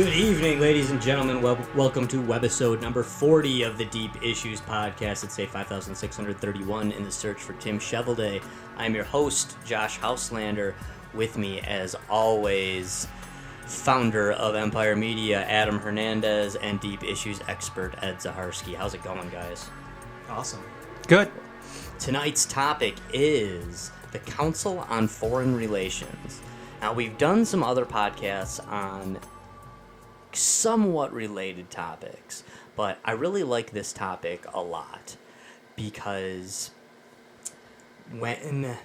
Good evening, ladies and gentlemen. Welcome to webisode number 40 of the Deep Issues podcast. It's day 5631 in the search for Tim Shovelday. I'm your host, Josh Houselander. With me, as always, founder of Empire Media, Adam Hernandez, and Deep Issues expert, Ed Zaharsky. How's it going, guys? Awesome. Good. Tonight's topic is the Council on Foreign Relations. Now, we've done some other podcasts on somewhat related topics, but I really like this topic a lot because when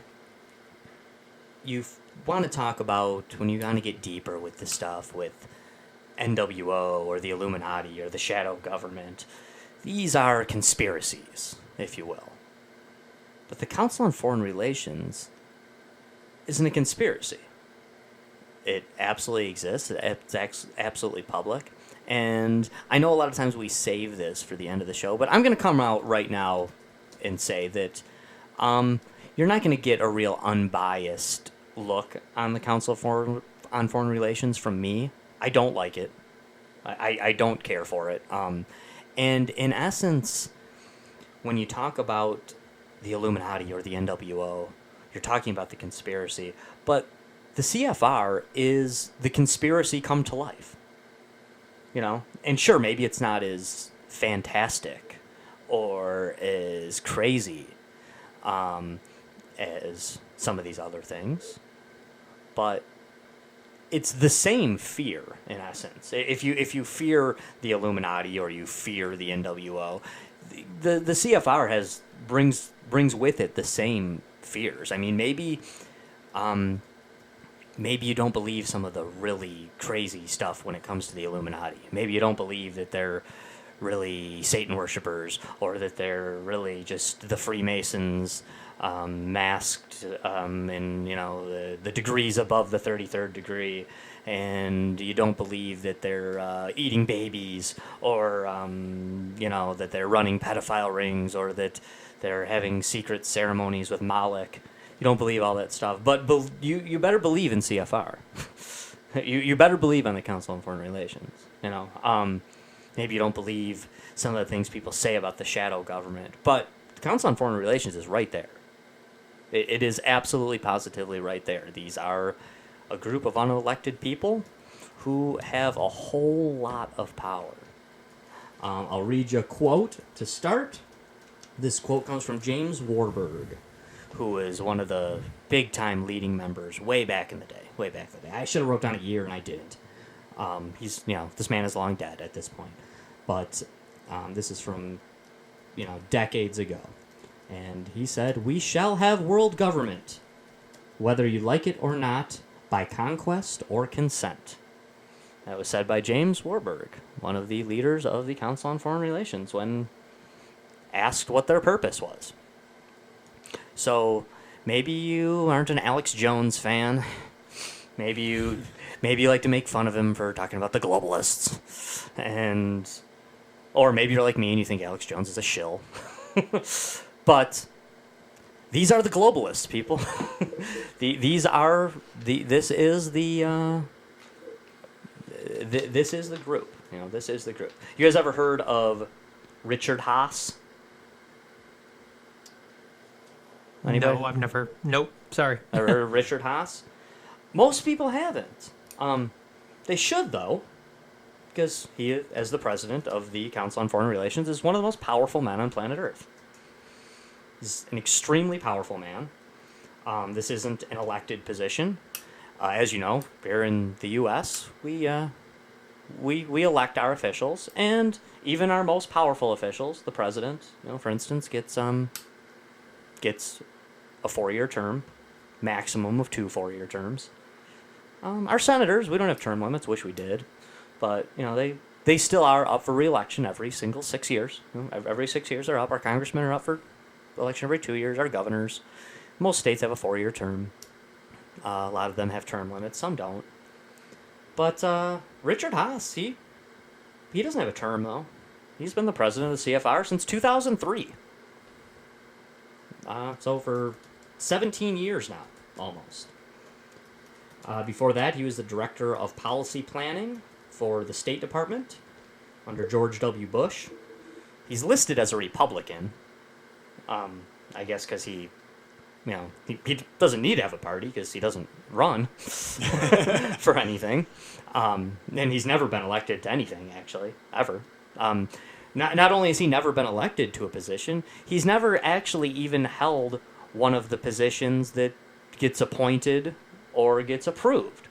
you want to talk about, when you want to get deeper with the stuff with NWO or the Illuminati or the shadow government, these are conspiracies, if you will. But the Council on Foreign Relations isn't a conspiracy. It absolutely exists. It's absolutely public. And I know a lot of times we save this for the end of the show, but I'm going to come out right now and say that you're not going to get a real unbiased look on the Council on Foreign Relations from me. I don't like it. I don't care for it. And in essence, when you talk about the Illuminati or the NWO, you're talking about the conspiracy. But the CFR is the conspiracy come to life, you know? And sure, maybe it's not as fantastic or as crazy as some of these other things, but it's the same fear, in essence. If you fear the Illuminati or you fear the NWO, the CFR brings with it the same fears. I mean, maybe you don't believe some of the really crazy stuff when it comes to the Illuminati. Maybe you don't believe that they're really Satan worshippers or that they're really just the Freemasons masked in, you know, the degrees above the 33rd degree. And you don't believe that they're eating babies or, you know, that they're running pedophile rings or that they're having secret ceremonies with Moloch. You don't believe all that stuff, but you better believe in CFR. you better believe on the Council on Foreign Relations. You know, maybe you don't believe some of the things people say about the shadow government, but the Council on Foreign Relations is right there. It is absolutely positively right there. These are a group of unelected people who have a whole lot of power. I'll read you a quote to start. This quote comes from James Warburg, who is one of the big-time leading members way back in the day. I should have wrote down a year, and I didn't. He's, you know, this man is long dead at this point. But this is from, you know, decades ago. And he said, "We shall have world government, whether you like it or not, by conquest or consent." That was said by James Warburg, one of the leaders of the Council on Foreign Relations, when asked what their purpose was. So maybe you aren't an Alex Jones fan. Maybe you like to make fun of him for talking about the globalists, or maybe you're like me and you think Alex Jones is a shill. But these are the globalists, people. This is the group. You know, this is the group. You guys ever heard of Richard Haas? Anybody? No, I've never. Nope. Sorry. Ever heard of Richard Haas? Most people haven't. They should, though, because he, as the president of the Council on Foreign Relations, is one of the most powerful men on planet Earth. He's an extremely powerful man. This isn't an elected position. As you know, here in the U.S., we elect our officials, and even our most powerful officials, the president, you know, for instance, gets a 4-year term, maximum of 2 4-year terms. Our senators, we don't have term limits, wish we did, but you know they still are up for re-election every single 6 years. You know, every 6 years they're up. Our congressmen are up for election every 2 years. Our governors, most states have a 4-year term. A lot of them have term limits, some don't. But Richard Haas, he doesn't have a term though. He's been the president of the CFR since 2003. So for 17 years now, almost. Before that, he was the director of policy planning for the State Department under George W. Bush. He's listed as a Republican, I guess because he doesn't need to have a party because he doesn't run for anything. And he's never been elected to anything, actually, ever. Not only has he never been elected to a position, he's never actually even held one of the positions that gets appointed or gets approved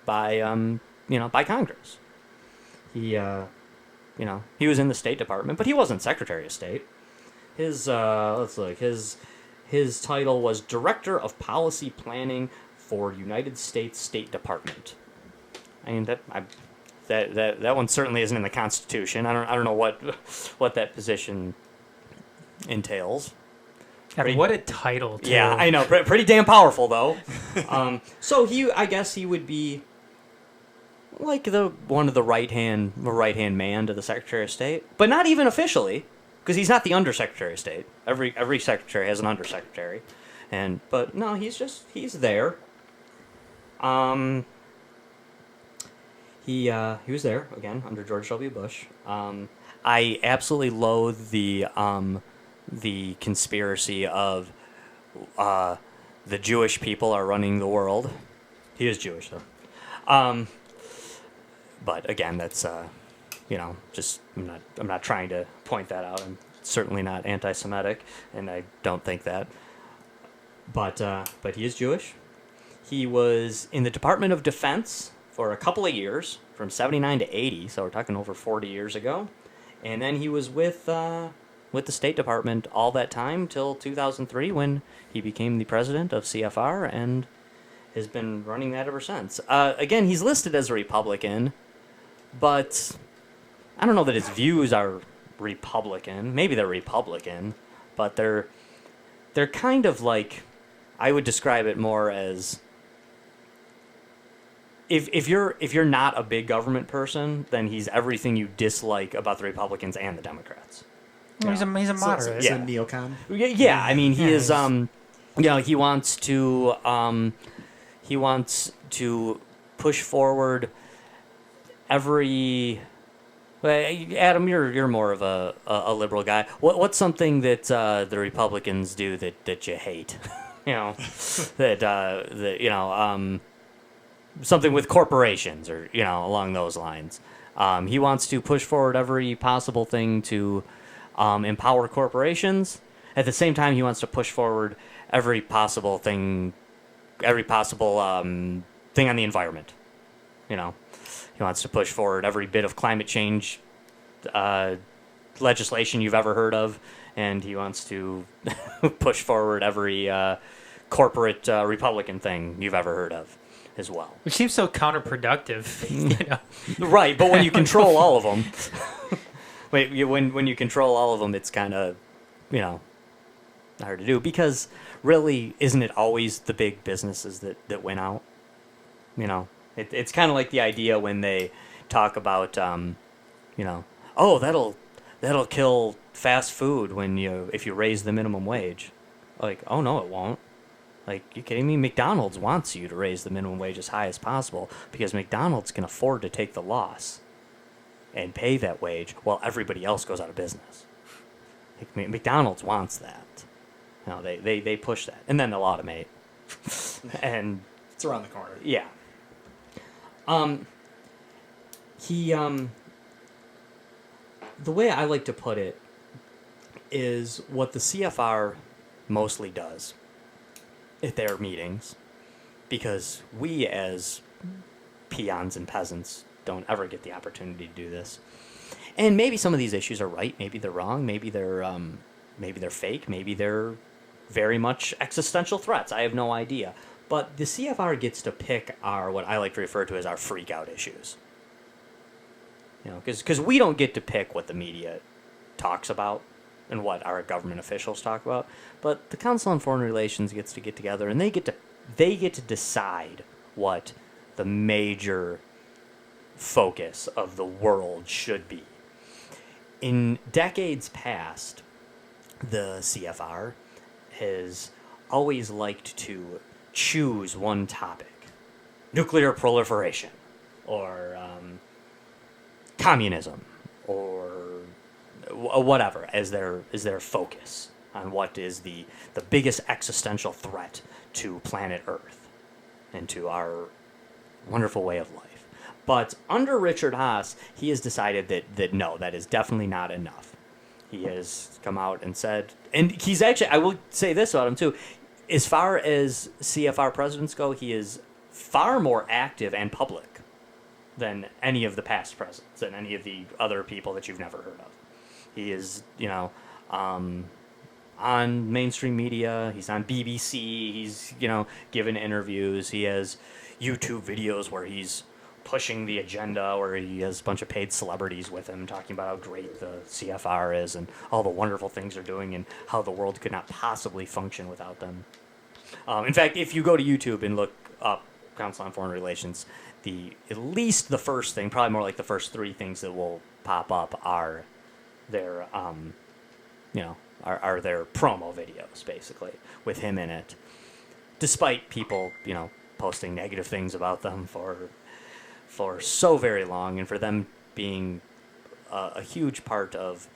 by by Congress. He was in the State Department, but he wasn't Secretary of State. His his title was Director of Policy Planning for United States State Department. I mean that one certainly isn't in the Constitution. I don't know what that position entails. What a title, too. Yeah, I know. Pretty damn powerful, though. So I guess he would be like one of the right hand man to the Secretary of State, but not even officially, because he's not the Undersecretary of State. Every secretary has an undersecretary, but no, he's there. He was there again under George W. Bush. I absolutely loathe the conspiracy of the Jewish people are running the world. He is Jewish, though. But again, that's just I'm not trying to point that out. I'm certainly not anti-Semitic, and I don't think that. But he is Jewish. He was in the Department of Defense for a couple of years, from 79 to 80, so we're talking over 40 years ago. And then he was with the State Department all that time till 2003 when he became the president of CFR and has been running that ever since. Again, he's listed as a Republican, but I don't know that his views are Republican. Maybe they're Republican, but they're kind of like, I would describe it more as if you're not a big government person, then he's everything you dislike about the Republicans and the Democrats. Well, he's a moderate. He's a neocon. Yeah, I mean, he is. He wants to push forward every. Adam, you're more of a liberal guy. What's something that the Republicans do that you hate? Something with corporations or along those lines. He wants to push forward every possible thing to empower corporations. At the same time, he wants to push forward every possible thing on the environment. He wants to push forward every bit of climate change legislation you've ever heard of, and he wants to push forward every corporate Republican thing you've ever heard of as well. Which seems so counterproductive, Right, but when you control all of them, when you control all of them, it's kind of, hard to do, because really, isn't it always the big businesses that win out? It's kind of like the idea when they talk about, oh, that'll kill fast food if you raise the minimum wage. Like, oh no, it won't. Like, you kidding me? McDonald's wants you to raise the minimum wage as high as possible because McDonald's can afford to take the loss and pay that wage while everybody else goes out of business. Like, McDonald's wants that. They push that, and then they'll automate. And it's around the corner. Yeah. The way I like to put it is what the CFR mostly does at their meetings, because we as peons and peasants don't ever get the opportunity to do this. And maybe some of these issues are right, maybe they're wrong, maybe they're fake, maybe they're very much existential threats. I have no idea. But the CFR gets to pick what I like to refer to as our freak out issues. Because we don't get to pick what the media talks about and what our government officials talk about, but the Council on Foreign Relations gets to get together and they get to decide what the major focus of the world should be. In decades past, the CFR has always liked to choose one topic: nuclear proliferation, or communism or whatever as their focus on what is the biggest existential threat to planet Earth and to our wonderful way of life. But under Richard Haas, he has decided that no, that is definitely not enough. He has come out and said, and he's actually, I will say this about him too, as far as CFR presidents go, he is far more active and public than any of the past presidents and any of the other people that you've never heard of. He is, on mainstream media. He's on BBC. He's, given interviews. He has YouTube videos where he's pushing the agenda, where he has a bunch of paid celebrities with him talking about how great the CFR is and all the wonderful things they're doing and how the world could not possibly function without them. In fact, if you go to YouTube and look up Council on Foreign Relations, at least the first thing, probably more like the first three things that will pop up are their, are their promo videos, basically, with him in it. Despite people, posting negative things about them for so very long, and for them being a huge part of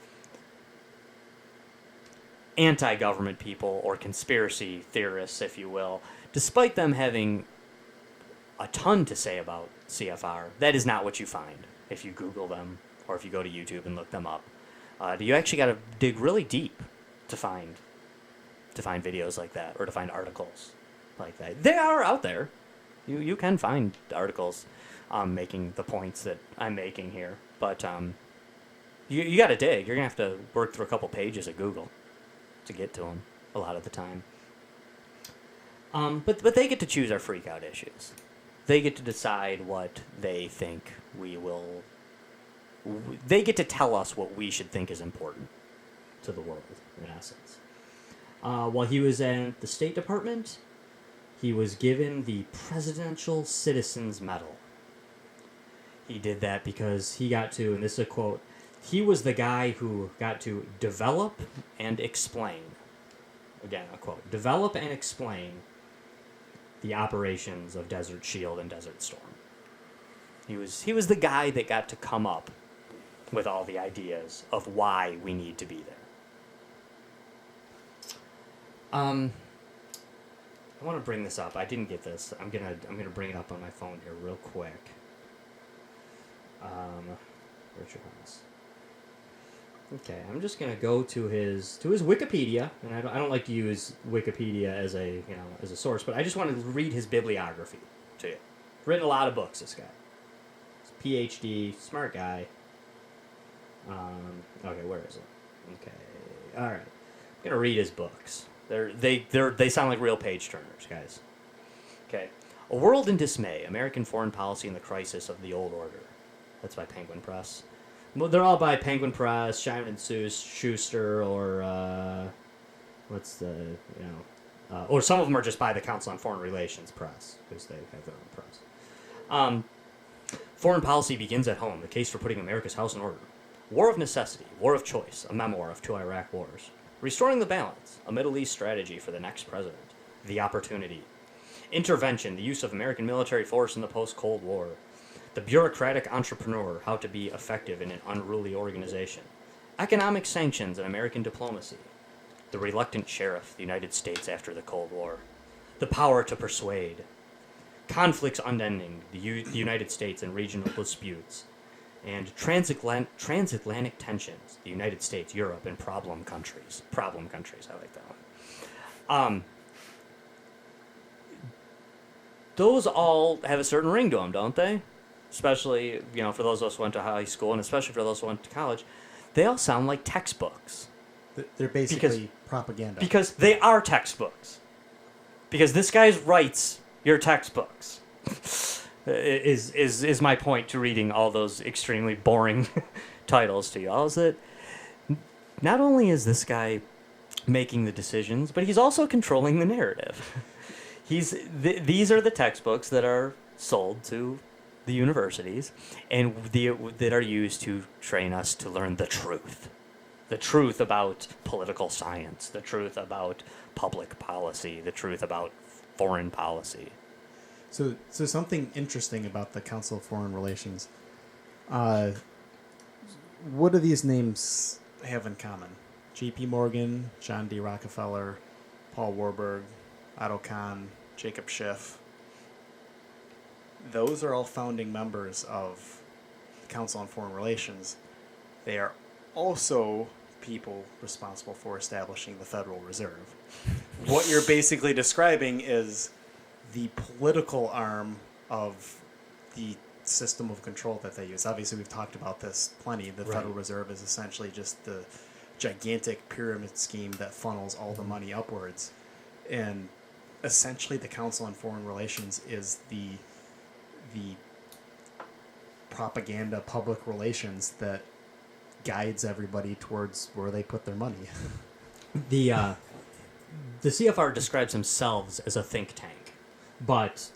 anti-government people or conspiracy theorists, if you will, despite them having a ton to say about CFR, that is not what you find if you Google them or if you go to YouTube and look them up. You actually got to dig really deep to find videos like that or to find articles like that. They are out there. You can find articles making the points that I'm making here, but you got to dig. You're gonna have to work through a couple pages of Google to get to them a lot of the time. But they get to choose our freak out issues. They get to decide what they think we will. They get to tell us what we should think is important to the world, in essence. While he was at the State Department, he was given the Presidential Citizens Medal. He did that because he got to, and this is a quote, he was the guy who got to develop and explain, again, a quote, develop and explain the operations of Desert Shield and Desert Storm. He was the guy that got to come up with all the ideas of why we need to be there. I want to bring this up. I didn't get this. I'm gonna bring it up on my phone here real quick. Richard Haas. Okay, I'm just gonna go to his Wikipedia, and I don't like to use Wikipedia as a source, but I just want to read his bibliography to you. Written a lot of books, this guy. He's PhD, smart guy. Okay, where is it? Okay, all right. I'm gonna read his books. They sound like real page turners, guys. Okay, A World in Dismay: American Foreign Policy in the Crisis of the Old Order. That's by Penguin Press. Well, they're all by Penguin Press, Simon & Schuster, or what's the or some of them are just by the Council on Foreign Relations Press because they have their own press. Foreign Policy Begins at Home: The Case for Putting America's House in Order. War of Necessity, War of Choice, a memoir of two Iraq wars. Restoring the Balance, a Middle East strategy for the next president. The Opportunity. Intervention, the use of American military force in the post-Cold War. The Bureaucratic Entrepreneur, how to be effective in an unruly organization. Economic Sanctions and American Diplomacy. The Reluctant Sheriff, the United States after the Cold War. The Power to Persuade. Conflicts Unending, the United States and regional disputes. And transatlantic tensions, the United States, Europe, and problem countries. Problem countries, I like that one. Those all have a certain ring to them, don't they? Especially, for those of us who went to high school, and especially for those who went to college. They all sound like textbooks. They're basically propaganda. Because they are textbooks. Because this guy writes your textbooks. Is my point to reading all those extremely boring titles to y'all, is that not only is this guy making the decisions, but he's also controlling the narrative. These are the textbooks that are sold to the universities and that are used to train us to learn the truth. The truth about political science, the truth about public policy, the truth about foreign policy. So something interesting about the Council of Foreign Relations. what do these names have in common? J.P. Morgan, John D. Rockefeller, Paul Warburg, Otto Kahn, Jacob Schiff. Those are all founding members of the Council on Foreign Relations. They are also people responsible for establishing the Federal Reserve. What you're basically describing is the political arm of the system of control that they use. Obviously, we've talked about this plenty. The Federal Reserve is essentially just the gigantic pyramid scheme that funnels all the money upwards. And essentially, the Council on Foreign Relations is the propaganda public relations that guides everybody towards where they put their money. The CFR describes themselves as a think tank, but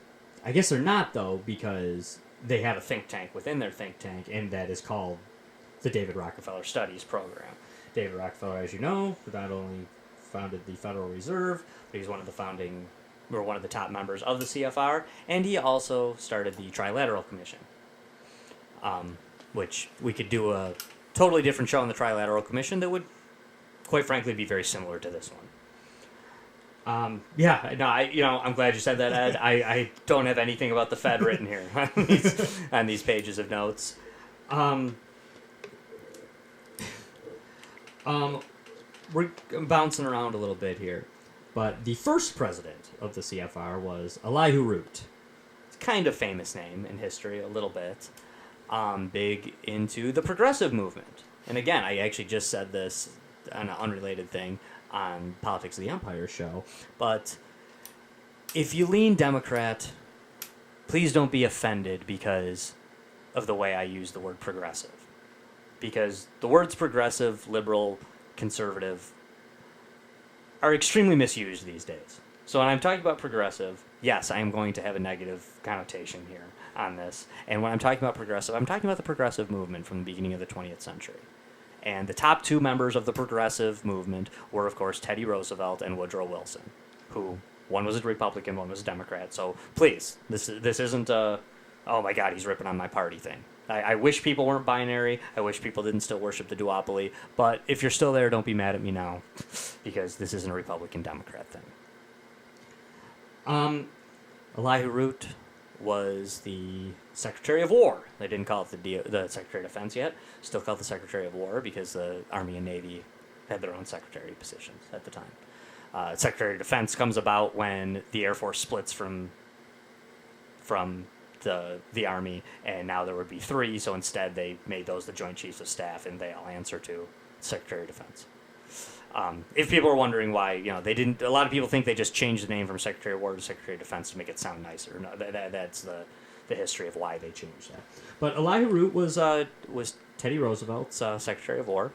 I guess they're not, though, because they have a think tank within their think tank, and that is called the David Rockefeller Studies Program. David Rockefeller, as you know, not only founded the Federal Reserve, but he's one of the top members of the CFR, and he also started the Trilateral Commission, which we could do a totally different show on the Trilateral Commission that would, quite frankly, be very similar to this one. I'm glad you said that, Ed. I don't have anything about the Fed written here on these pages of notes. We're bouncing around a little bit here, but the first president of the CFR was Elihu Root. It's kind of famous name in history, a little bit. Big into the progressive movement. And again, I actually just said this on an unrelated thing on Politics of the Empire show, but if you lean Democrat, please don't be offended because of the way I use the word progressive. Because the words progressive, liberal, conservative are extremely misused these days. So when I'm talking about progressive, yes, I am going to have a negative connotation here on this. And when I'm talking about progressive, I'm talking about the progressive movement from the beginning of the 20th century. And the top two members of the progressive movement were, of course, Teddy Roosevelt and Woodrow Wilson, who one was a Republican, one was a Democrat. So please, this isn't a, oh my God, he's ripping on my party thing. I wish people weren't binary. I wish people didn't still worship the duopoly. But if you're still there, don't be mad at me now, because this isn't a Republican-Democrat thing. Elihu Root was the Secretary of War. They didn't call it the Secretary of Defense yet. Still called the Secretary of War because the Army and Navy had their own secretary positions at the time. Secretary of Defense comes about when the Air Force splits from the Army, and now there would be three, so instead they made those the Joint Chiefs of Staff, and they all answer to Secretary of Defense. If people are wondering why, they didn't, a lot of people think they just changed the name from Secretary of War to Secretary of Defense to make it sound nicer. No, that's the history of why they changed that. But Elihu Root was Teddy Roosevelt's Secretary of War.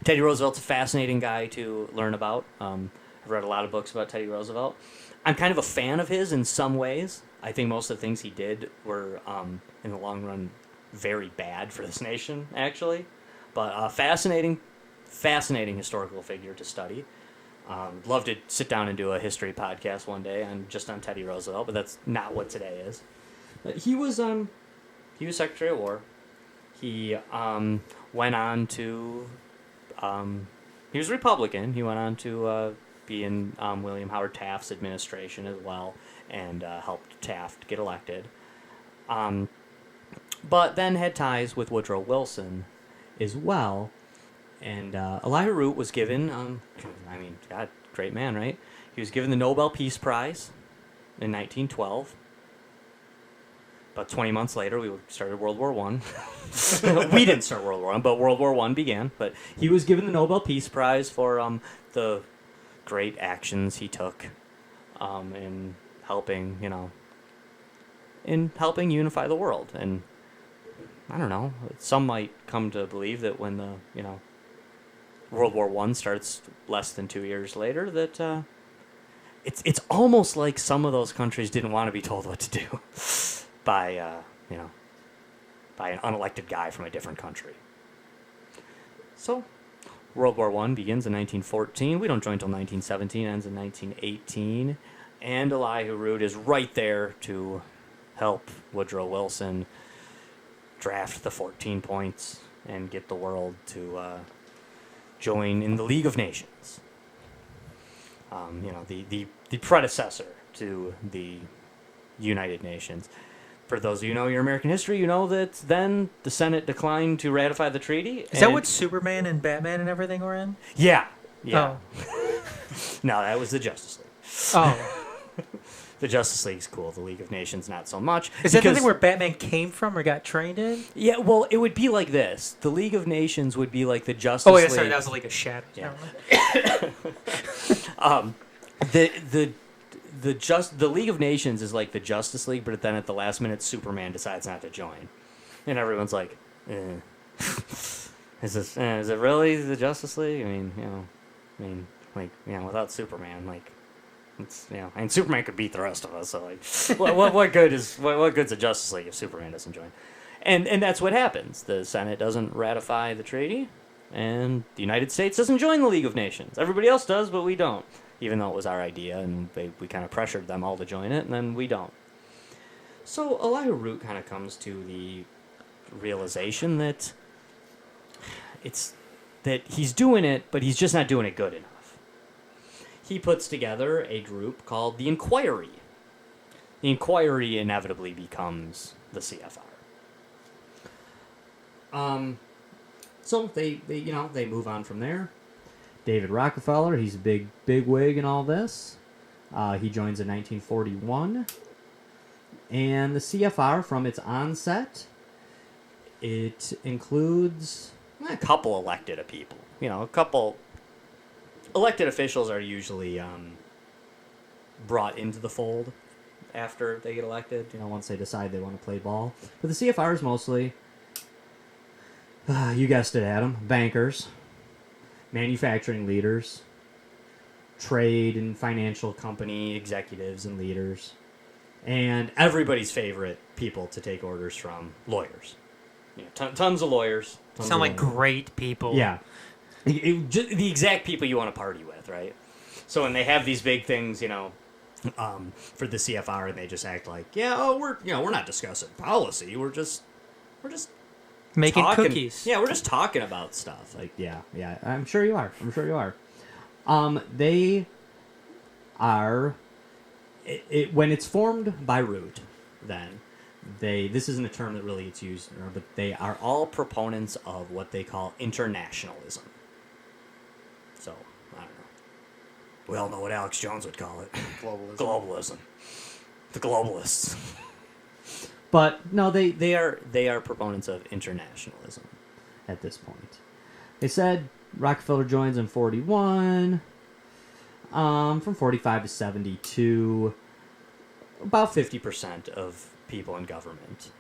Teddy Roosevelt's a fascinating guy to learn about. I've read a lot of books about Teddy Roosevelt. I'm kind of a fan of his in some ways. I think most of the things he did were, in the long run, very bad for this nation, actually. But fascinating historical figure to study. Love to sit down and do a history podcast one day just on Teddy Roosevelt, but that's not what today is. But he was Secretary of War. He went on to he was Republican. He went on to be in William Howard Taft's administration as well, and helped Taft get elected. But then had ties with Woodrow Wilson as well. And Elihu Root was given, God, great man, right? He was given the Nobel Peace Prize in 1912. About 20 months later, we started World War I. We didn't start World War I, but World War I began. But he was given the Nobel Peace Prize for the great actions he took in helping unify the world. And I don't know, some might come to believe that when the, World War I starts less than 2 years later, that it's almost like some of those countries didn't want to be told what to do by an unelected guy from a different country. So World War I begins in 1914. We don't join until 1917, ends in 1918. And Elihu Root is right there to help Woodrow Wilson draft the 14 points and get the world to join in the League of Nations. The predecessor to the United Nations. For those of you who know your American history, you know that then the Senate declined to ratify the treaty. Is that what Superman and Batman and everything were in? Yeah. Yeah. Oh. No, that was the Justice League. Oh. The Justice League's cool. The League of Nations, not so much. Is that the thing where Batman came from or got trained in? Yeah, well, it would be like this. The League of Nations would be like the Justice League. Oh, yeah, sorry, that was the League of Shadows. Yeah. The League of Nations is like the Justice League, but then at the last minute, Superman decides not to join, and everyone's like, "Is it really the Justice League? I mean, without Superman, like, it's and Superman could beat the rest of us. So like, what good's a Justice League if Superman doesn't join? And that's what happens. The Senate doesn't ratify the treaty, and the United States doesn't join the League of Nations. Everybody else does, but we don't. Even though it was our idea, and we kind of pressured them all to join it, and then we don't. So Elihu Root kind of comes to the realization that he's doing it, but he's just not doing it good enough. He puts together a group called the Inquiry. The Inquiry inevitably becomes the CFR. So they move on from there. David Rockefeller, he's a big wig in all this. He joins in 1941. And the CFR, from its onset, it includes a couple elected people. A couple elected officials are usually brought into the fold after they get elected, once they decide they want to play ball. But the CFR is mostly, you guessed it, Adam, bankers, manufacturing leaders, trade and financial company executives and leaders, and everybody's favorite people to take orders from, lawyers. Tons of lawyers. Sound like great people. Yeah. The exact people you want to party with, right? So when they have these big things, for the CFR, and they just act like, we're not discussing policy. We're just making talking. Cookies. Yeah, we're just talking about stuff. Like, yeah, I'm sure you are. They are. When it's formed by Root, then this isn't a term that really gets used, but they are all proponents of what they call internationalism. So, I don't know. We all know what Alex Jones would call it. Globalism. The globalists. But no, they are proponents of internationalism at this point. They said Rockefeller joins in 41. From 45 to 72, about 50% of people in government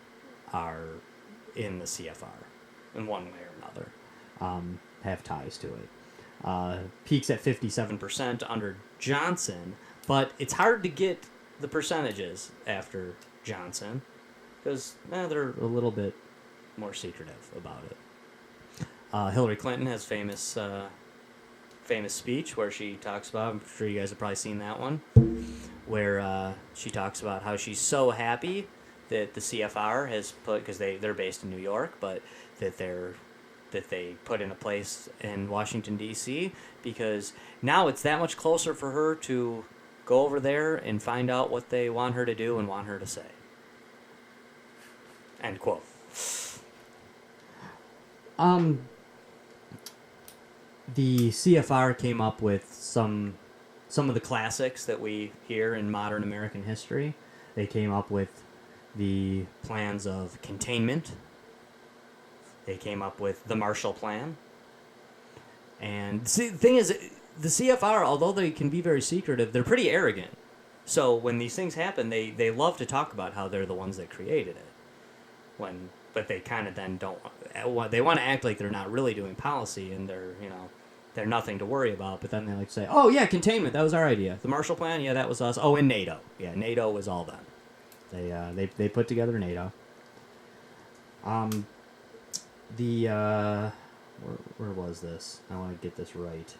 are in the CFR in one way or another, have ties to it. Peaks at 57% under Johnson, but it's hard to get the percentages after Johnson because they're a little bit more secretive about it. Hillary Clinton has famous speech where she talks about, I'm sure you guys have probably seen that one, where she talks about how she's so happy that the CFR has put, because they're based in New York, but that they put in a place in Washington, D.C., because now it's that much closer for her to go over there and find out what they want her to do and want her to say. End quote. The CFR came up with some of the classics that we hear in modern American history. They came up with the plans of containment. They came up with the Marshall Plan. And the thing is, the CFR, although they can be very secretive, they're pretty arrogant. So when these things happen, they love to talk about how they're the ones that created it. But they kind of then don't. They want to act like they're not really doing policy and they're nothing to worry about. But then they like say, "Oh yeah, containment. That was our idea. The Marshall Plan. Yeah, that was us. Oh, and NATO. Yeah, NATO was all them. They put together NATO. Where was this? I want to get this right.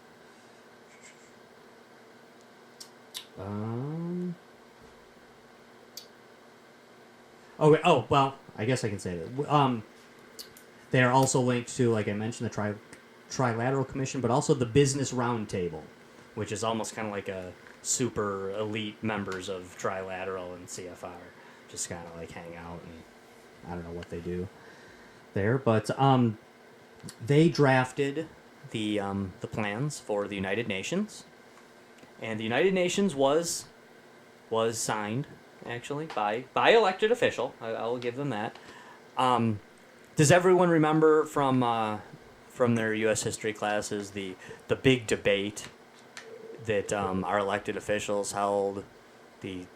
Oh well, I guess I can say that. They are also linked to, like I mentioned, the Trilateral Commission, but also the Business Roundtable, which is almost kind of like a super elite members of Trilateral and CFR, just kind of like hang out and I don't know what they do there, but they drafted the plans for the United Nations, and the United Nations was signed actually by elected official. I will give them that. Does everyone remember from their U.S. history classes the big debate that our elected officials held, the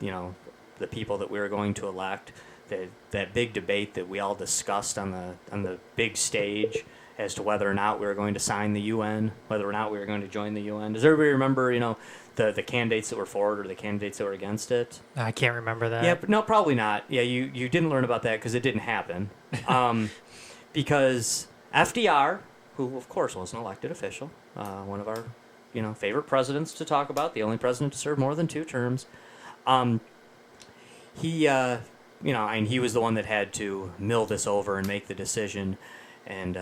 people that we were going to elect, that big debate that we all discussed on the big stage as to whether or not we were going to sign the UN, whether or not we were going to join the UN. Does everybody remember, the candidates that were for it or the candidates that were against it? I can't remember that. Yeah, but no, probably not. Yeah, you didn't learn about that because it didn't happen. Because FDR, who of course was an elected official, one of our favorite presidents to talk about, the only president to serve more than 2 terms, he and he was the one that had to mill this over and make the decision and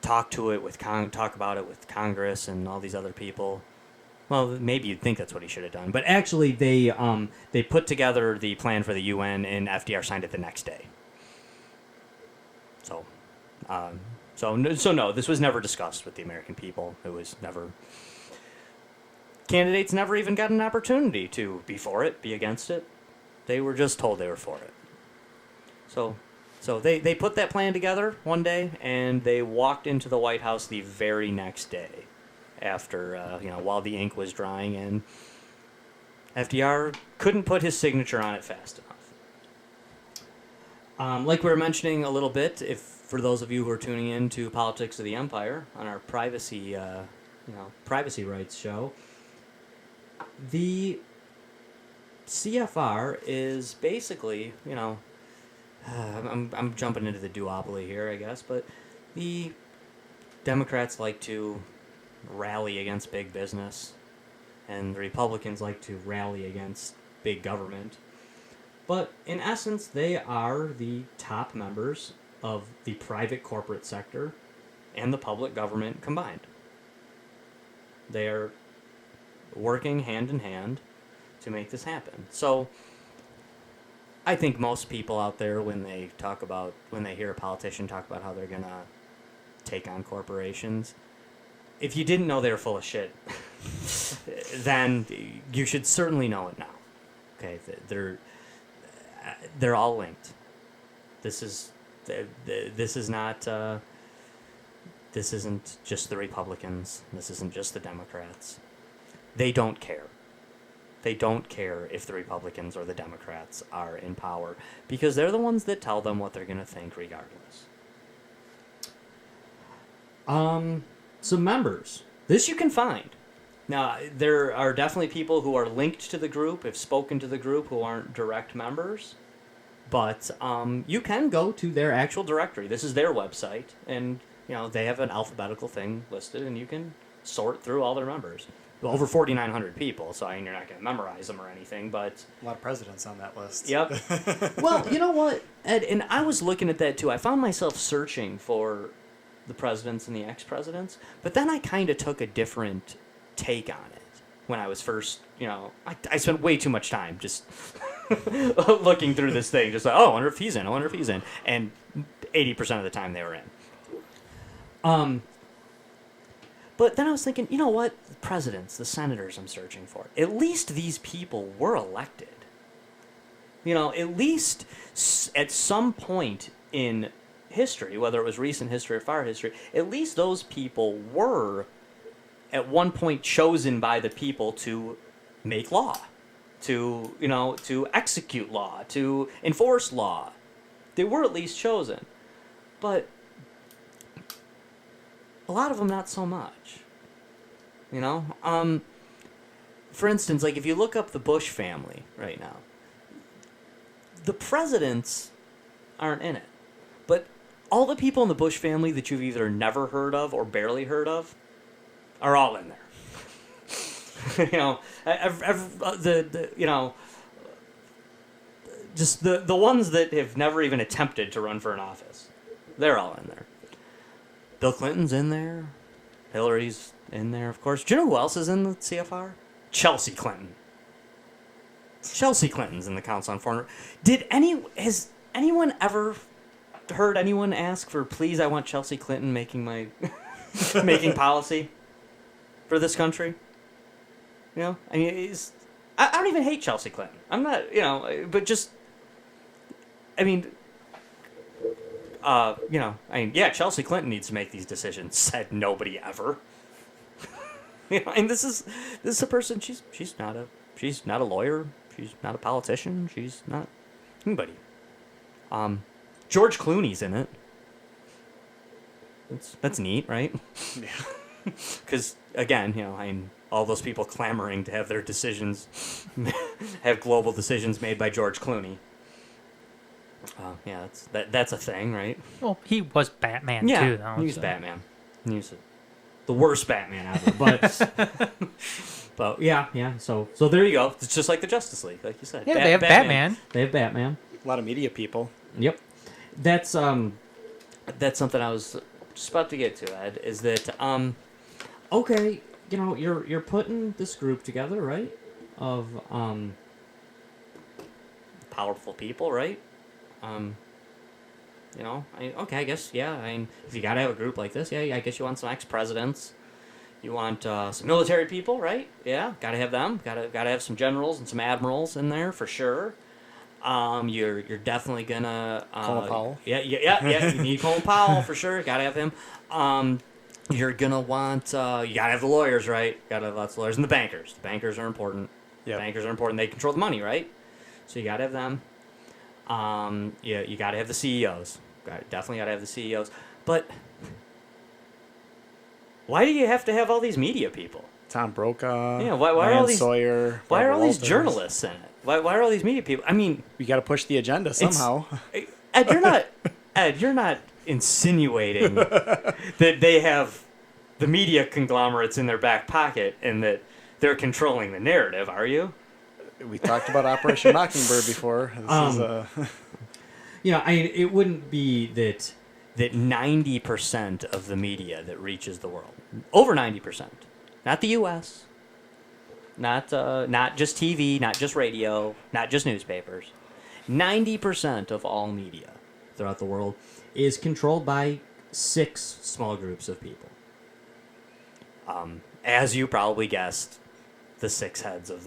talk about it with Congress and all these other people. Well, maybe you'd think that's what he should have done, but actually they put together the plan for the UN and FDR signed it the next day. So no, this was never discussed with the American people. It was never. Candidates never even got an opportunity to be for it, be against it. They were just told they were for it. So they put that plan together one day, and they walked into the White House the very next day, after while the ink was drying, and FDR couldn't put his signature on it fast enough. Like we were mentioning a little bit, for those of you who are tuning in to Politics of the Empire on our privacy rights show, the CFR is basically, I'm jumping into the duopoly here, I guess, but the Democrats like to rally against big business, and the Republicans like to rally against big government. But in essence, they are the top members of the private corporate sector and the public government combined. They are working hand in hand to make this happen. So I think most people out there, when they hear a politician talk about how they're going to take on corporations, if you didn't know they were full of shit, then you should certainly know it now. Okay, they're all linked. This isn't just the Republicans. This isn't just the Democrats. They don't care. They don't care if the Republicans or the Democrats are in power, because they're the ones that tell them what they're going to think regardless. Some members. This you can find. Now, there are definitely people who are linked to the group, have spoken to the group, who aren't direct members. But you can go to their actual directory. This is their website, and they have an alphabetical thing listed, and you can sort through all their members. Over 4,900 people, so you're not going to memorize them or anything, but... A lot of presidents on that list. Yep. Well, you know what, Ed, and I was looking at that too. I found myself searching for the presidents and the ex-presidents, but then I kind of took a different take on it when I was first, I spent way too much time just looking through this thing, just like, I wonder if he's in, and 80% of the time they were in. But then I was thinking, you know what? The presidents, the senators I'm searching for, at least these people were elected. At least at some point in history, whether it was recent history or far history, at least those people were at one point chosen by the people to make law, to execute law, to enforce law. They were at least chosen. But a lot of them not so much. For instance, like if you look up the Bush family right now, the presidents aren't in it. But all the people in the Bush family that you've either never heard of or barely heard of are all in there. Just the ones that have never even attempted to run for an office, they're all in there. Bill Clinton's in there. Hillary's in there, of course. Do you know who else is in the CFR? Chelsea Clinton. Chelsea Clinton's in the Council on Foreign. Has anyone ever heard anyone ask for, please, I want Chelsea Clinton making my making policy for this country? You know, I mean, I don't even hate Chelsea Clinton. I'm not, you know, but just, I mean, yeah, Chelsea Clinton needs to make these decisions. Said nobody ever. You know, and this is a person. She's not a lawyer. She's not a politician. She's not anybody. George Clooney's in it. That's neat, right? Yeah. Because again, you know, all those people clamoring to have their decisions, have global decisions made by George Clooney. Yeah, that's a thing, right? Well, he was Batman Yeah, too, though. he was so. Batman. He was the worst Batman ever. But but yeah. So there you go. It's just like the Justice League, like you said. Yeah, they have Batman. They have Batman. A lot of media people. Yep. That's That's something I was just about to get to, Ed. Is that okay. You know, you're putting this group together, right? Of powerful people, right? You know, I guess, yeah. If you gotta have a group like this, yeah, I guess you want some ex-presidents. You want some military people, right? Yeah, gotta have them. Gotta have some generals and some admirals in there for sure. You're definitely gonna Colin Powell. Yeah. You need Colin Powell for sure. Gotta have him. You're gonna want you gotta have the lawyers, right? Gotta have lots of lawyers and the bankers. The bankers are important. Yep. Bankers are important. They control the money, right? So you gotta have them. Yeah, you gotta have the CEOs. Definitely gotta have the CEOs. But why do you have to have all these media people? Tom Brokaw. Yeah, why are Ryan all these Sawyer? Why are Barbara all these Walters. journalists in it? Why are all these media people? I mean, We got to push the agenda somehow. Ed, you're not insinuating that they have the media conglomerates in their back pocket and that they're controlling the narrative, are you? We talked about Operation Mockingbird before. This is you know, it wouldn't be that 90% of the media that reaches the world, over 90%, not the U.S., not just TV, not just radio, not just newspapers, 90% of all media throughout the world is controlled by 6 small groups of people. As you probably guessed, the 6 heads of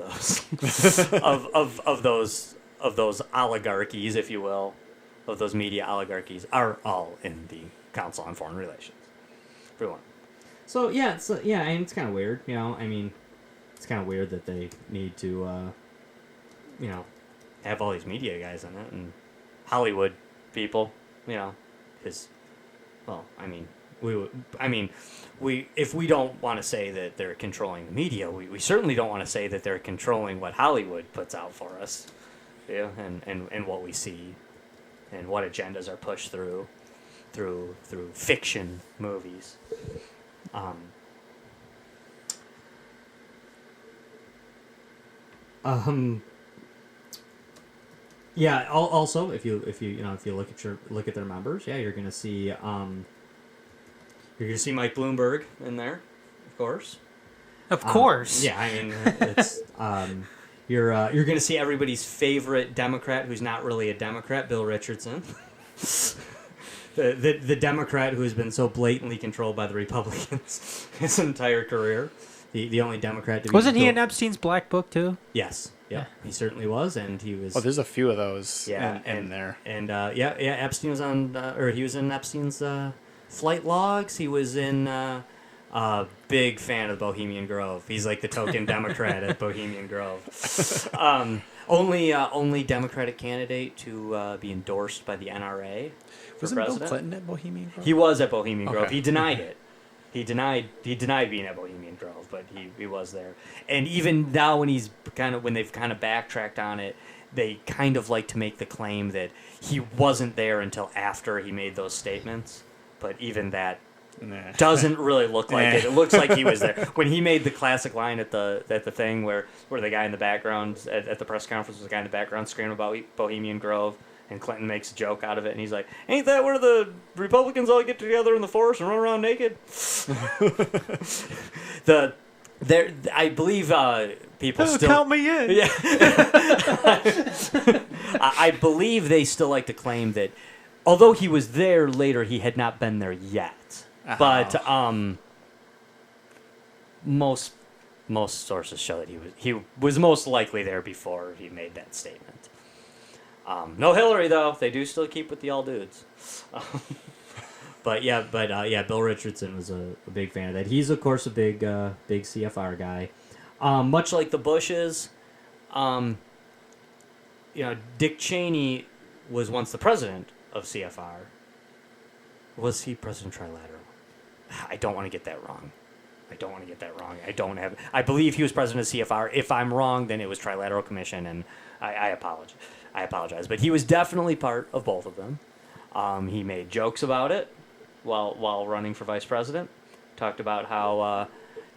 those of those oligarchies, if you will, of those media oligarchies, are all in the Council on Foreign Relations. Everyone. So yeah, and it's kind of weird, you know. I mean, it's kind of weird that they need to, you know, Have all these media guys in it and Hollywood people, you know, because, well, if we don't want to say that they're controlling the media, we certainly don't want to say that they're controlling what Hollywood puts out for us, yeah, and what we see, and what agendas are pushed through fiction movies. Yeah. Also, if you look at their members, yeah, you're gonna see Mike Bloomberg in there, of course. Of course. Yeah, I mean, it's you're gonna see everybody's favorite Democrat, who's not really a Democrat, Bill Richardson, the Democrat who has been so blatantly controlled by the Republicans his entire career, the only Democrat to be. Wasn't he in Epstein's Black Book too? Yes, yeah, he certainly was, and he was. oh, there's a few of those Yeah, in there. And Epstein was on, or he was in Epstein's flight logs. He was in. Big fan of Bohemian Grove. He's like the token Democrat at Bohemian Grove. Only Democratic candidate to be endorsed by the NRA for Wasn't Bill president. Clinton at Bohemian Grove? He was at Bohemian Grove. Okay. He denied it. He denied being at Bohemian Grove, but he was there. And even now, when they've kind of backtracked on it, they kind of like to make the claim that he wasn't there until after he made those statements. But even that Nah. doesn't really look like it. It looks like he was there when he made the classic line at the thing where the guy in the background at the press conference was the guy in the background screaming about Bohemian Grove, And Clinton makes a joke out of it, and he's like, "Ain't that where the Republicans all get together in the forest and run around naked?" I believe people still count me in. Yeah, I believe they still like to claim that, although he was there later, he had not been there yet. But most sources show that he was most likely there before he made that statement. No Hillary though. They do still keep with the all dudes. But Bill Richardson was a big fan of that. He's of course a big CFR guy. Much like the Bushes, Dick Cheney was once the president of CFR. Was he President Trilateral? I don't want to get that wrong. I believe he was president of CFR. If I'm wrong, then it was Trilateral Commission, and I apologize. But he was definitely part of both of them. He made jokes about it while running for vice president. Talked about how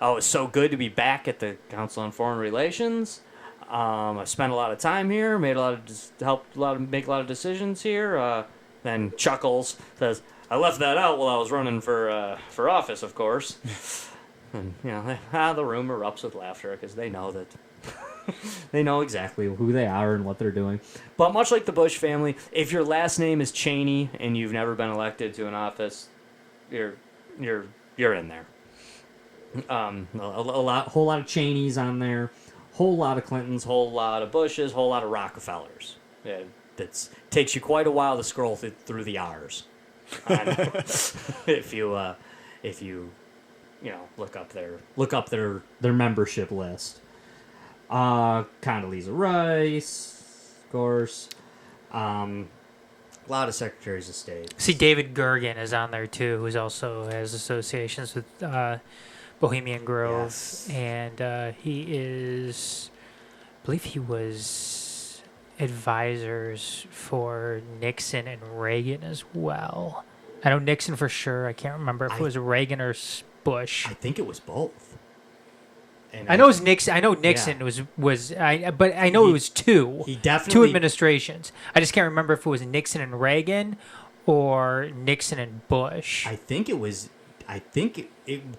it was so good to be back at the Council on Foreign Relations. I spent a lot of time here, make a lot of decisions here. Then chuckles, says, "I left that out while I was running for office, of course." And the room erupts with laughter because they know that they know exactly who they are and what they're doing. But much like the Bush family, if your last name is Cheney and you've never been elected to an office, you're in there. Whole lot of Cheneys on there, whole lot of Clintons, whole lot of Bushes, whole lot of Rockefellers. Yeah, that takes you quite a while to scroll through the R's. If you look up their membership list. Condoleezza Rice, of course. A lot of secretaries of state. See, David Gergen is on there too, who's also has associations with Bohemian Grove, Yes. and he is, I believe he was advisors for Nixon and Reagan as well. I know Nixon for sure. I can't remember if it was Reagan or Bush. I think it was both. And I know it was Nixon. I know Nixon but I know it was two. He definitely two administrations. I just can't remember if it was Nixon and Reagan or Nixon and Bush. I think it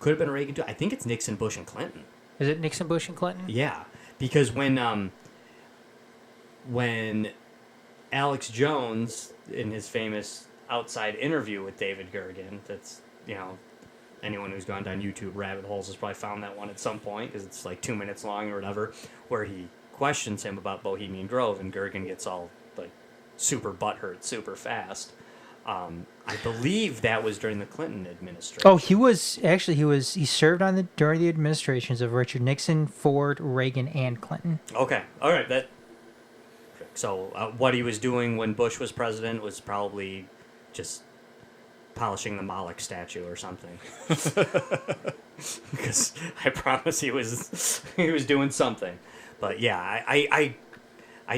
could have been Reagan too. I think it's Nixon, Bush, and Clinton. Is it Nixon, Bush, and Clinton? Yeah, because when Alex Jones in his famous outside interview with David Gergen, that's anyone who's gone down YouTube rabbit holes has probably found that one at some point because it's like 2 minutes long or whatever, where he questions him about Bohemian Grove and Gergen gets all like super butthurt super fast. I believe that was during the Clinton administration. Oh, he served during the administrations of Richard Nixon, Ford, Reagan, and Clinton. Okay, all right. So what he was doing when Bush was president was probably just polishing the Moloch statue or something. Because I promise he was doing something. But yeah, I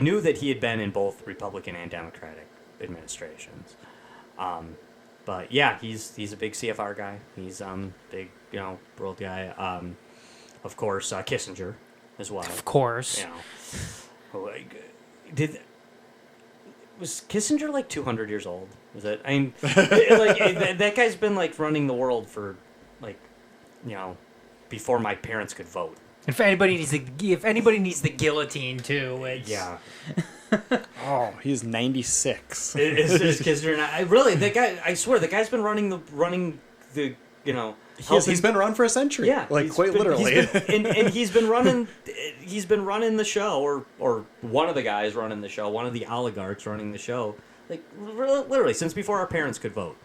knew that he had been in both Republican and Democratic administrations. But yeah, he's a big CFR guy. He's big world guy. Of course, Kissinger as well. Of course. Was Kissinger like 200 years old? Was it? I mean, that guy's been like running the world for before my parents could vote. If anybody needs the guillotine too, it's... Yeah. Oh, he's 96. Is Kissinger not? Really, that guy? I swear, the guy's been running the He's been around for a century. Yeah, literally. He's been running the show, or one of the guys running the show, one of the oligarchs running the show, like literally since before our parents could vote.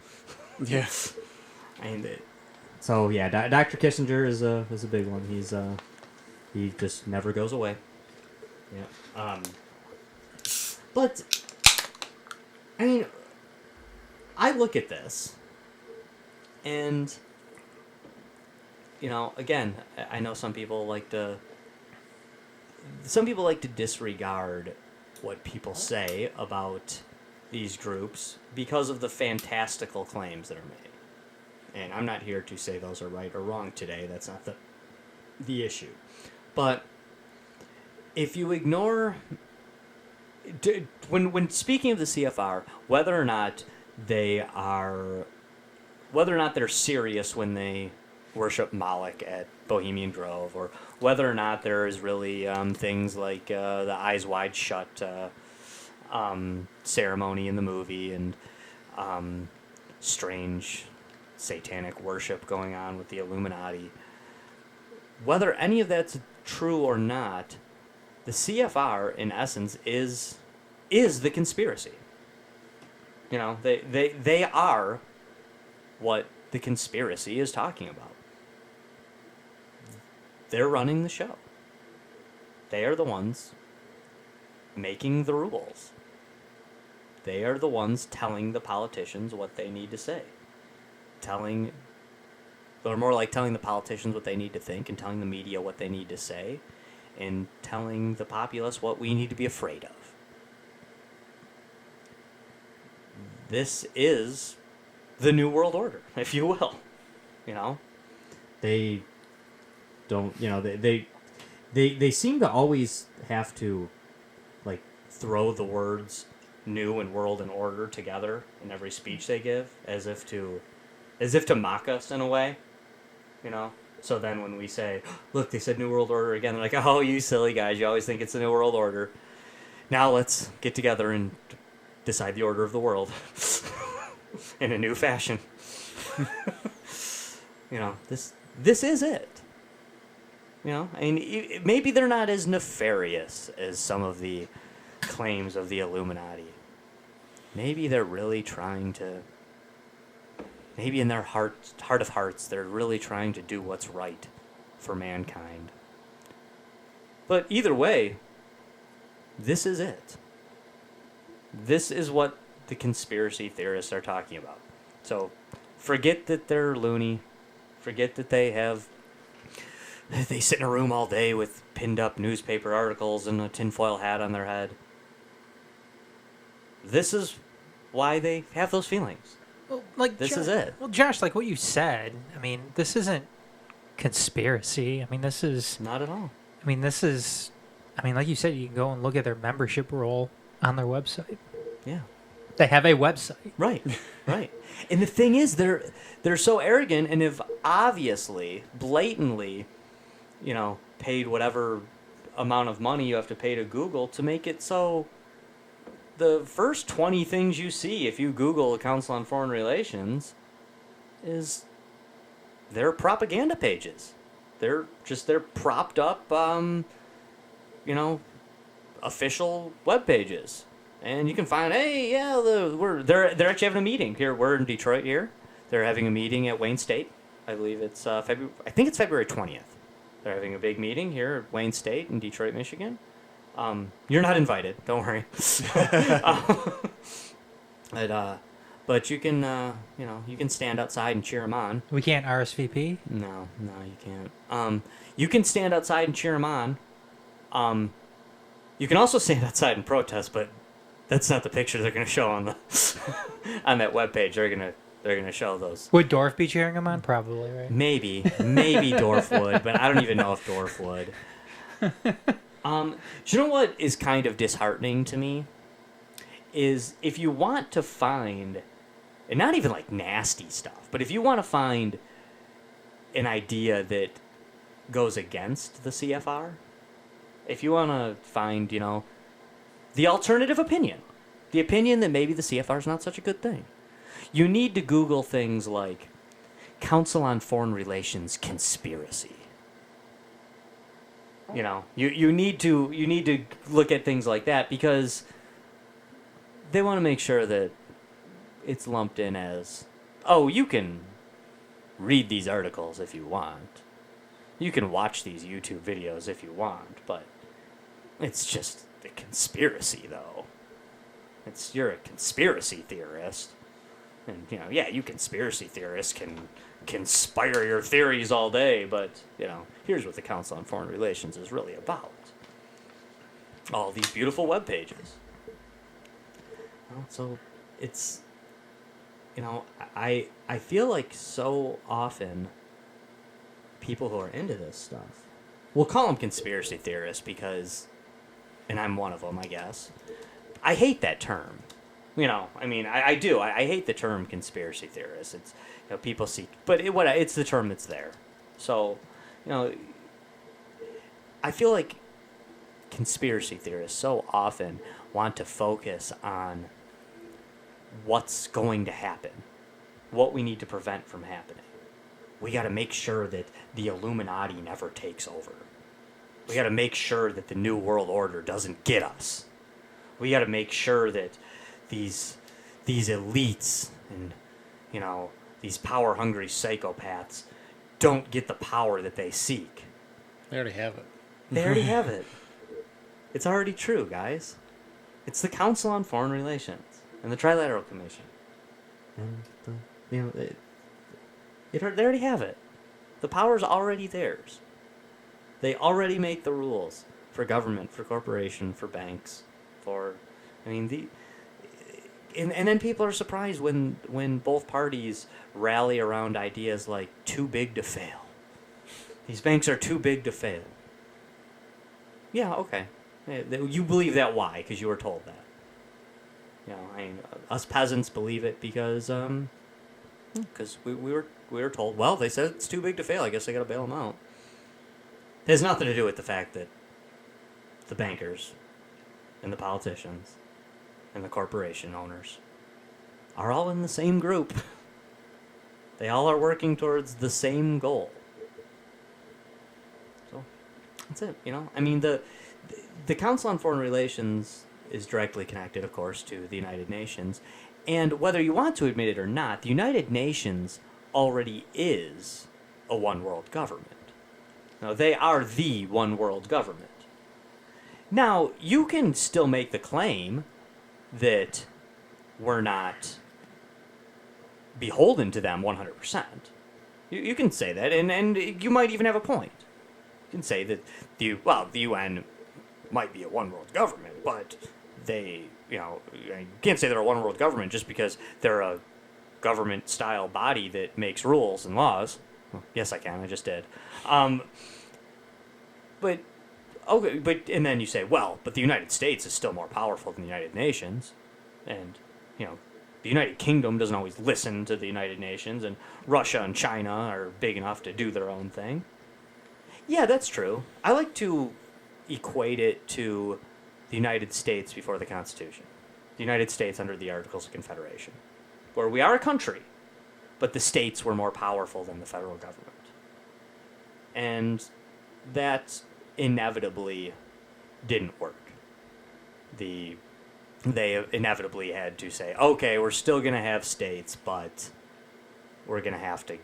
Yeah. So yeah, Dr. Kissinger is a big one. He just never goes away. Yeah. But I mean, I look at this, and again, I know some people like to disregard what people say about these groups because of the fantastical claims that are made. And I'm not here to say those are right or wrong today. That's not the issue. But if you ignore when speaking of the CFR, whether or not they're serious when they worship Moloch at Bohemian Grove, or whether or not there is really things like the Eyes Wide Shut ceremony in the movie, and strange satanic worship going on with the Illuminati. Whether any of that's true or not, the CFR, in essence, is the conspiracy. You know, they are what the conspiracy is talking about. They're running the show. They are the ones making the rules. They are the ones telling the politicians what they need to say. Or more like telling the politicians what they need to think, and telling the media what they need to say, and telling the populace what we need to be afraid of. This is the New World Order, if you will. You know? They don't, you know, they seem to always have to, like, Throw the words new and world and order together in every speech they give, as if to mock us in a way. You know? So then when we say, look, they said New World Order again, they're like, oh, you silly guys, you always think it's the New World Order. Now let's get together and decide the order of the world in a new fashion. You know, this is it. You know, I mean, maybe they're not as nefarious as some of the claims of the Illuminati. Maybe they're really trying to... Maybe in their heart of hearts, they're really trying to do what's right for mankind. But either way, this is it. This is what the conspiracy theorists are talking about. So forget that they're loony. Forget that they sit in a room all day with pinned up newspaper articles and a tinfoil hat on their head. This is why they have those feelings. Well, like This is it. Well, Josh, like what you said, I mean, this isn't conspiracy. I mean, this is... Not at all. I mean, this is... I mean, like you said, you can go and look at their membership roll on their website. Yeah. They have a website. Right, right. And the thing is, they're so arrogant, and have obviously, blatantly, you know, paid whatever amount of money you have to pay to Google to make it so the first 20 things you see if you Google Council on Foreign Relations is their propaganda pages. They're propped up, you know, official web pages. And you can find, hey, yeah, they're actually having a meeting here. We're in Detroit here. They're having a meeting at Wayne State. I believe it's February. I think it's February 20th. They're having a big meeting here at Wayne State in Detroit, Michigan. You're not invited. Don't worry. But you can, you know, you can stand outside and cheer them on. We can't RSVP? No, you can't. You can stand outside and cheer them on. You can also stand outside and protest, but that's not the picture they're going to show on the on that webpage. They're gonna show those. Would Dorf be cheering him on? Probably, right? Maybe Dorf would, but I don't even know if Dorf would. Do you know what is kind of disheartening to me? Is if you want to find, and not even like nasty stuff, but if you want to find an idea that goes against the CFR, if you want to find, you know, the alternative opinion, the opinion that maybe the CFR is not such a good thing, you need to Google things like Council on Foreign Relations conspiracy. You know, you need to look at things like that, because they want to make sure that it's lumped in as, oh, you can read these articles if you want. You can watch these YouTube videos if you want, but it's just a conspiracy, though. You're a conspiracy theorist. And, you know, yeah, you conspiracy theorists can conspire your theories all day, but, you know, here's what the Council on Foreign Relations is really about. All these beautiful web pages. Well, so it's, you know, I feel like so often people who are into this stuff, we'll call them conspiracy theorists because, and I'm one of them, I guess, I hate that term. You know, I mean, I do. I hate the term conspiracy theorist. It's, you know, people see, but it's the term that's there. So, you know, I feel like conspiracy theorists so often want to focus on what's going to happen, what we need to prevent from happening. We got to make sure that the Illuminati never takes over. We got to make sure that the New World Order doesn't get us. We got to make sure that these elites and, you know, these power-hungry psychopaths don't get the power that they seek. They already have it. They already have it. It's already true, guys. It's the Council on Foreign Relations and the Trilateral Commission. And they already have it. The power's already theirs. They already make the rules for government, for corporation, for banks, for, I mean, and then people are surprised when both parties rally around ideas like too big to fail. These banks are too big to fail. Yeah, okay. You believe that why? Because you were told that. You know, I mean, us peasants believe it because we were told. Well, they said it's too big to fail. I guess they got to bail them out. It has nothing to do with the fact that the bankers and the politicians and the corporation owners are all in the same group. They all are working towards the same goal. So that's it. You know, I mean, the Council on Foreign Relations is directly connected, of course, to the United Nations. And whether you want to admit it or not, the United Nations already is a one-world government. Now, they are the one-world government. Now, you can still make the claim that we're not beholden to them 100%. You can say that, and you might even have a point. You can say that the UN might be a one-world government, but they, you know, you can't say they're a one-world government just because they're a government-style body that makes rules and laws. Well, yes, I can. I just did. But okay, and then you say, well, but the United States is still more powerful than the United Nations, and, you know, the United Kingdom doesn't always listen to the United Nations, and Russia and China are big enough to do their own thing. Yeah, that's true. I like to equate it to the United States before the Constitution. The United States under the Articles of Confederation, where we are a country, but the states were more powerful than the federal government. And that inevitably didn't work. They inevitably had to say, okay, we're still going to have states, but we're going to have to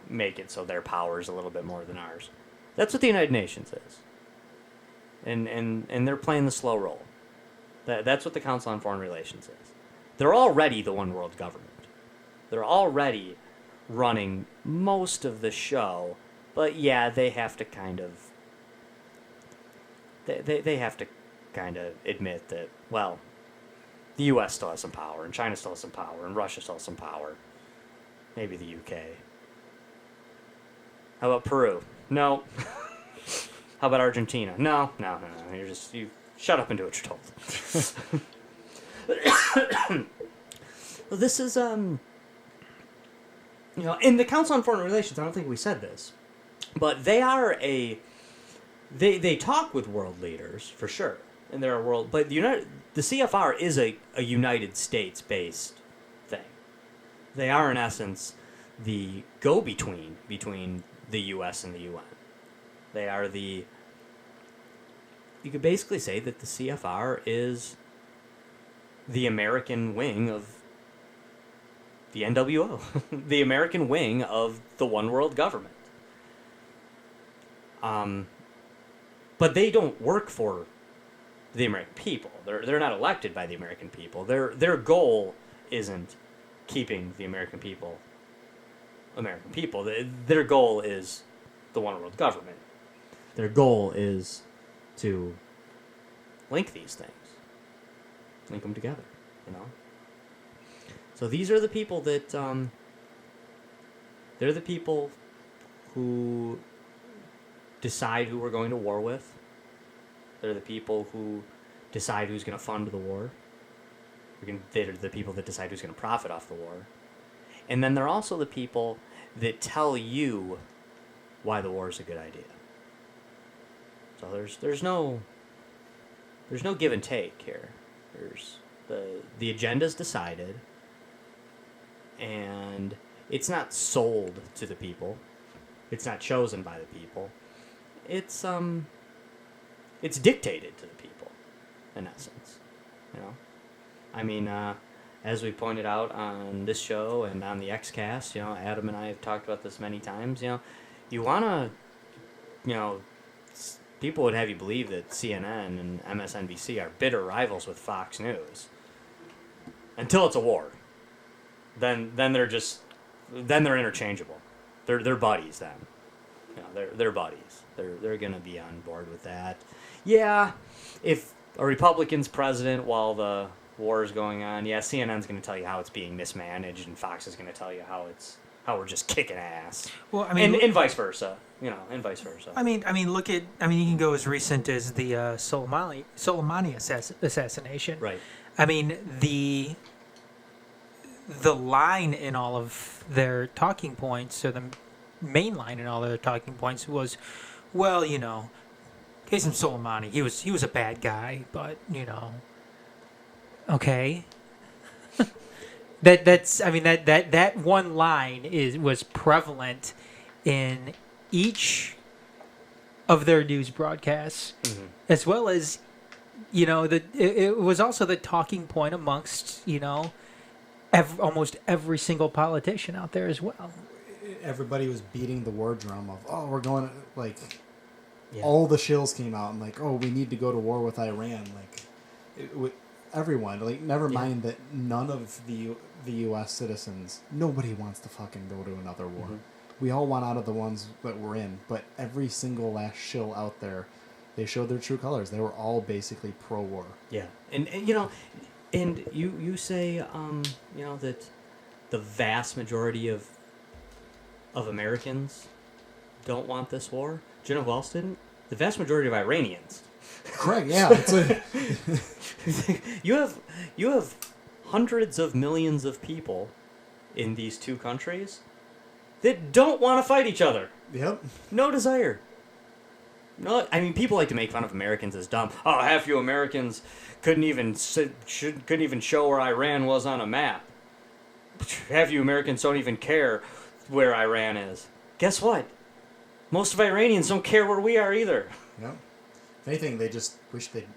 make it so their power is a little bit more than ours. That's what the United Nations is. And they're playing the slow roll. That's what the Council on Foreign Relations is. They're already the one world government. They're already running most of the show, but yeah, they have to kind of they have to kind of admit that, well, the US still has some power, and China still has some power, and Russia still has some power. Maybe the UK. How about Peru? No. How about Argentina? No. You shut up and do what you're told. Well, this is, you know, in the Council on Foreign Relations, I don't think we said this, but they are they talk with world leaders, for sure, and they're a world, but the CFR is a United States-based thing. They are, in essence, the go-between between the U.S. and the UN. They are you could basically say that the CFR is the American wing of the NWO, the American wing of the one world government. But they don't work for the American people. They're not elected by the American people. Their goal isn't keeping the American people. Their goal is the one world government. Their goal is to link these things, link them together, you know. So these are the people that they're the people who decide who we're going to war with. They're the people who decide who's going to fund the war. They're the people that decide who's going to profit off the war. And then they're also the people that tell you why the war is a good idea. So there's no give and take here. There's the agenda's decided, and it's not sold to the people. It's not chosen by the people. It's dictated to the people, in essence. You know, I mean, as we pointed out on this show and on the XCast, you know, Adam and I have talked about this many times. You know, you wanna, you know, people would have you believe that CNN and MSNBC are bitter rivals with Fox News. Until it's a war, then they're interchangeable. They're buddies then. You know, they're buddies. They're gonna be on board with that. Yeah, if a Republican's president while the war is going on, yeah, CNN's gonna tell you how it's being mismanaged, and Fox is gonna tell you how we're just kicking ass. Well, I mean, and vice versa. You know, and vice versa. I mean, you can go as recent as the Soleimani assassination. Right. I mean, the line in all of their talking points, or the main line in all their talking points, was, well, you know, Qasem Soleimani, he was a bad guy, but you know, okay. That one line was prevalent in each of their news broadcasts, as well as, you know, it was also the talking point amongst, you know, almost every single politician out there as well. Everybody was beating the war drum of, oh, we're going, like, Yeah. all the shills came out and like, oh, we need to go to war with Iran. Like, everyone, like, never mind that none of the U.S. citizens, nobody wants to fucking go to another war. We all want out of the ones that we're in, but every single last shill out there, they showed their true colors. They were all basically pro-war. Yeah, and you know, and you say you know, that the vast majority of Americans don't want this war. Do you know who else didn't? The vast majority of Iranians. Correct. Yeah. you have hundreds of millions of people in these two countries that don't want to fight each other. Yep. No desire. No, I mean, people like to make fun of Americans as dumb. Oh, half you Americans couldn't even show where Iran was on a map. Half you Americans don't even care where Iran is. Guess what? Most of Iranians don't care where we are either. Yep. If anything, they just wish we'd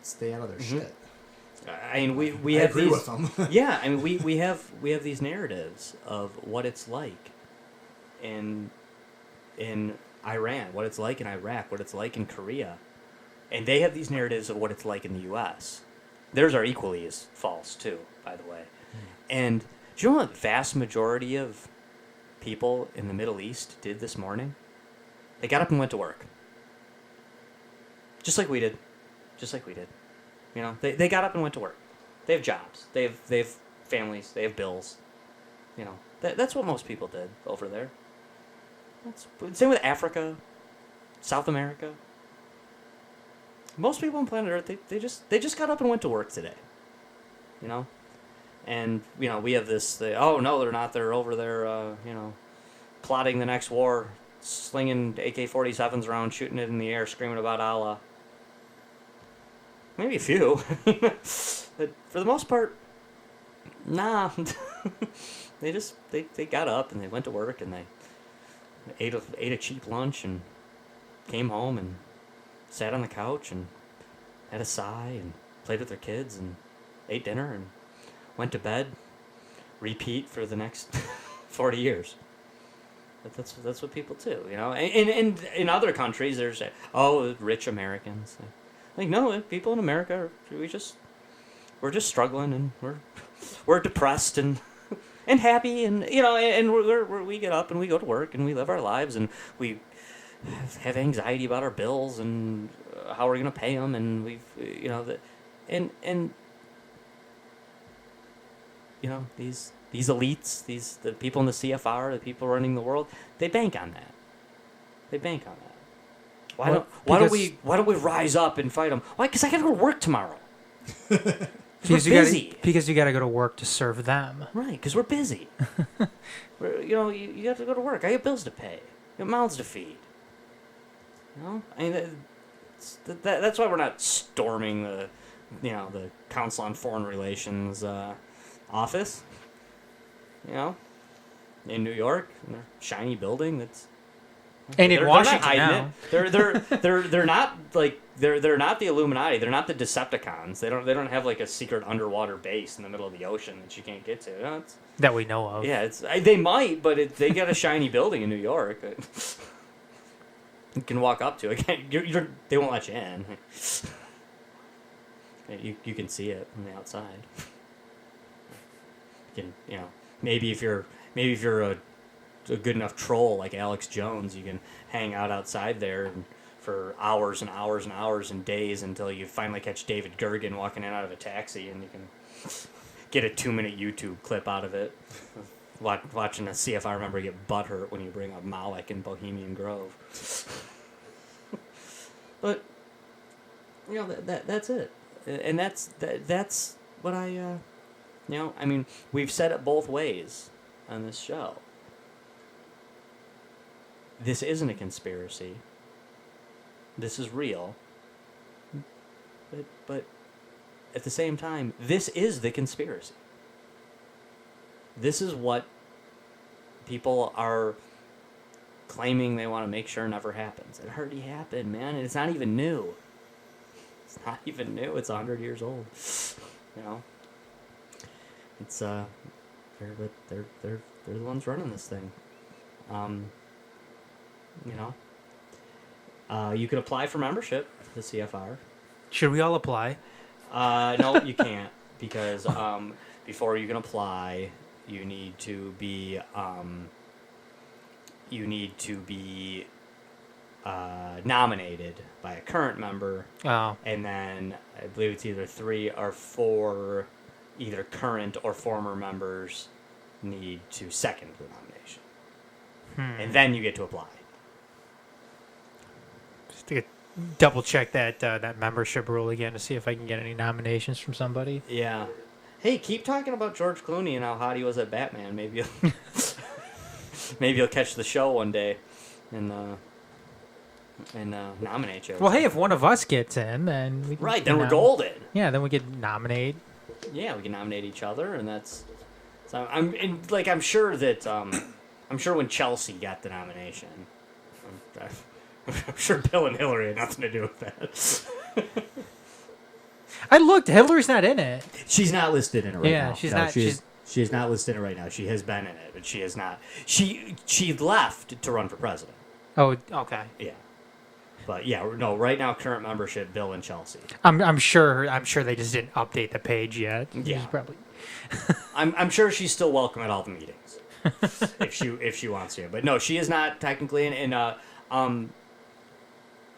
stay out of their shit. I mean, we I have agree these, with them. yeah, I mean, we have these narratives of what it's like in Iran, what it's like in Iraq, what it's like in Korea, and they have these narratives of what it's like in the U.S. Theirs are equally as false too, by the way. And do you know what the vast majority of people in the Middle East did this morning? They got up and went to work. Just like we did. You know, they got up and went to work. They have jobs. They have families. They have bills. You know, that's what most people did over there. Same with Africa, South America. Most people on planet Earth, they just got up and went to work today. You know, and you know, we have this. Oh no, they're not. They're over there. You know, plotting the next war, slinging AK-47s around, shooting it in the air, screaming about Allah. Maybe a few, but for the most part, nah. They got up and they went to work and they ate a cheap lunch and came home and sat on the couch and had a sigh and played with their kids and ate dinner and went to bed. Repeat for the next 40 years. But that's what people do, you know. And in other countries, there's rich Americans. Like, no, people in America, we're just struggling and we're depressed and happy, and you know, and we get up and we go to work and we live our lives and we have anxiety about our bills and how we're gonna pay them, and you know, and you know, these elites, the people in the CFR, the people running the world, they bank on that. Why don't we rise up and fight them? Why? Because I gotta go to work tomorrow. Because we're busy. Because you got to go to work to serve them. Right, because we're busy. You have to go to work. I have bills to pay. I have mouths to feed. I mean, that's why we're not storming the Council on Foreign Relations office. In New York, in a shiny building that's. And in Washington not now. They're not like they're not the Illuminati. They're not the Decepticons. They don't have like a secret underwater base in the middle of the ocean that you can't get to. That we know of. Yeah, they might, but they got a shiny building in New York. You can walk up to it. They won't let you in. You can see it from the outside. You can, maybe if you're a good enough troll like Alex Jones, you can hang out outside there for hours and hours and hours and days until you finally catch David Gergen walking in out of a taxi, and you can get a 2-minute YouTube clip out of it. Watching a CFR member get butthurt when you bring up Malik in Bohemian Grove. But that's it, and that's what I I mean, we've said it both ways on this show. This isn't a conspiracy. This is real. But at the same time, this is the conspiracy. This is what people are claiming they want to make sure never happens. It already happened, man, and it's not even new. It's not even new. It's 100 years old. It's they're the ones running this thing. You can apply for membership to the CFR. Should we all apply? No, you can't, because before you can apply, you need to be nominated by a current member. Oh. And then I believe it's either 3 or 4 either current or former members need to second the nomination. And then you get to apply. Just to double check that membership rule again to see if I can get any nominations from somebody. Yeah. Hey, keep talking about George Clooney and how hot he was at Batman. Maybe you'll catch the show one day and nominate you. Well, hey, if one of us gets in, then we can, right, then we're golden. Yeah, then we could nominate. Yeah, we can nominate each other, and that's. So I'm sure that I'm sure when Chelsea got the nomination, I'm sure Bill and Hillary had nothing to do with that. I looked. Hillary's not in it. She's not listed in it right now. Yeah, she's not. She is not listed in it right now. She has been in it, but she is not. She left to run for president. Oh, okay. Yeah. But yeah, no. Right now, current membership: Bill and Chelsea. I'm sure they just didn't update the page yet. Yeah, she's probably. I'm sure she's still welcome at all the meetings if she wants to. But no, she is not technically in.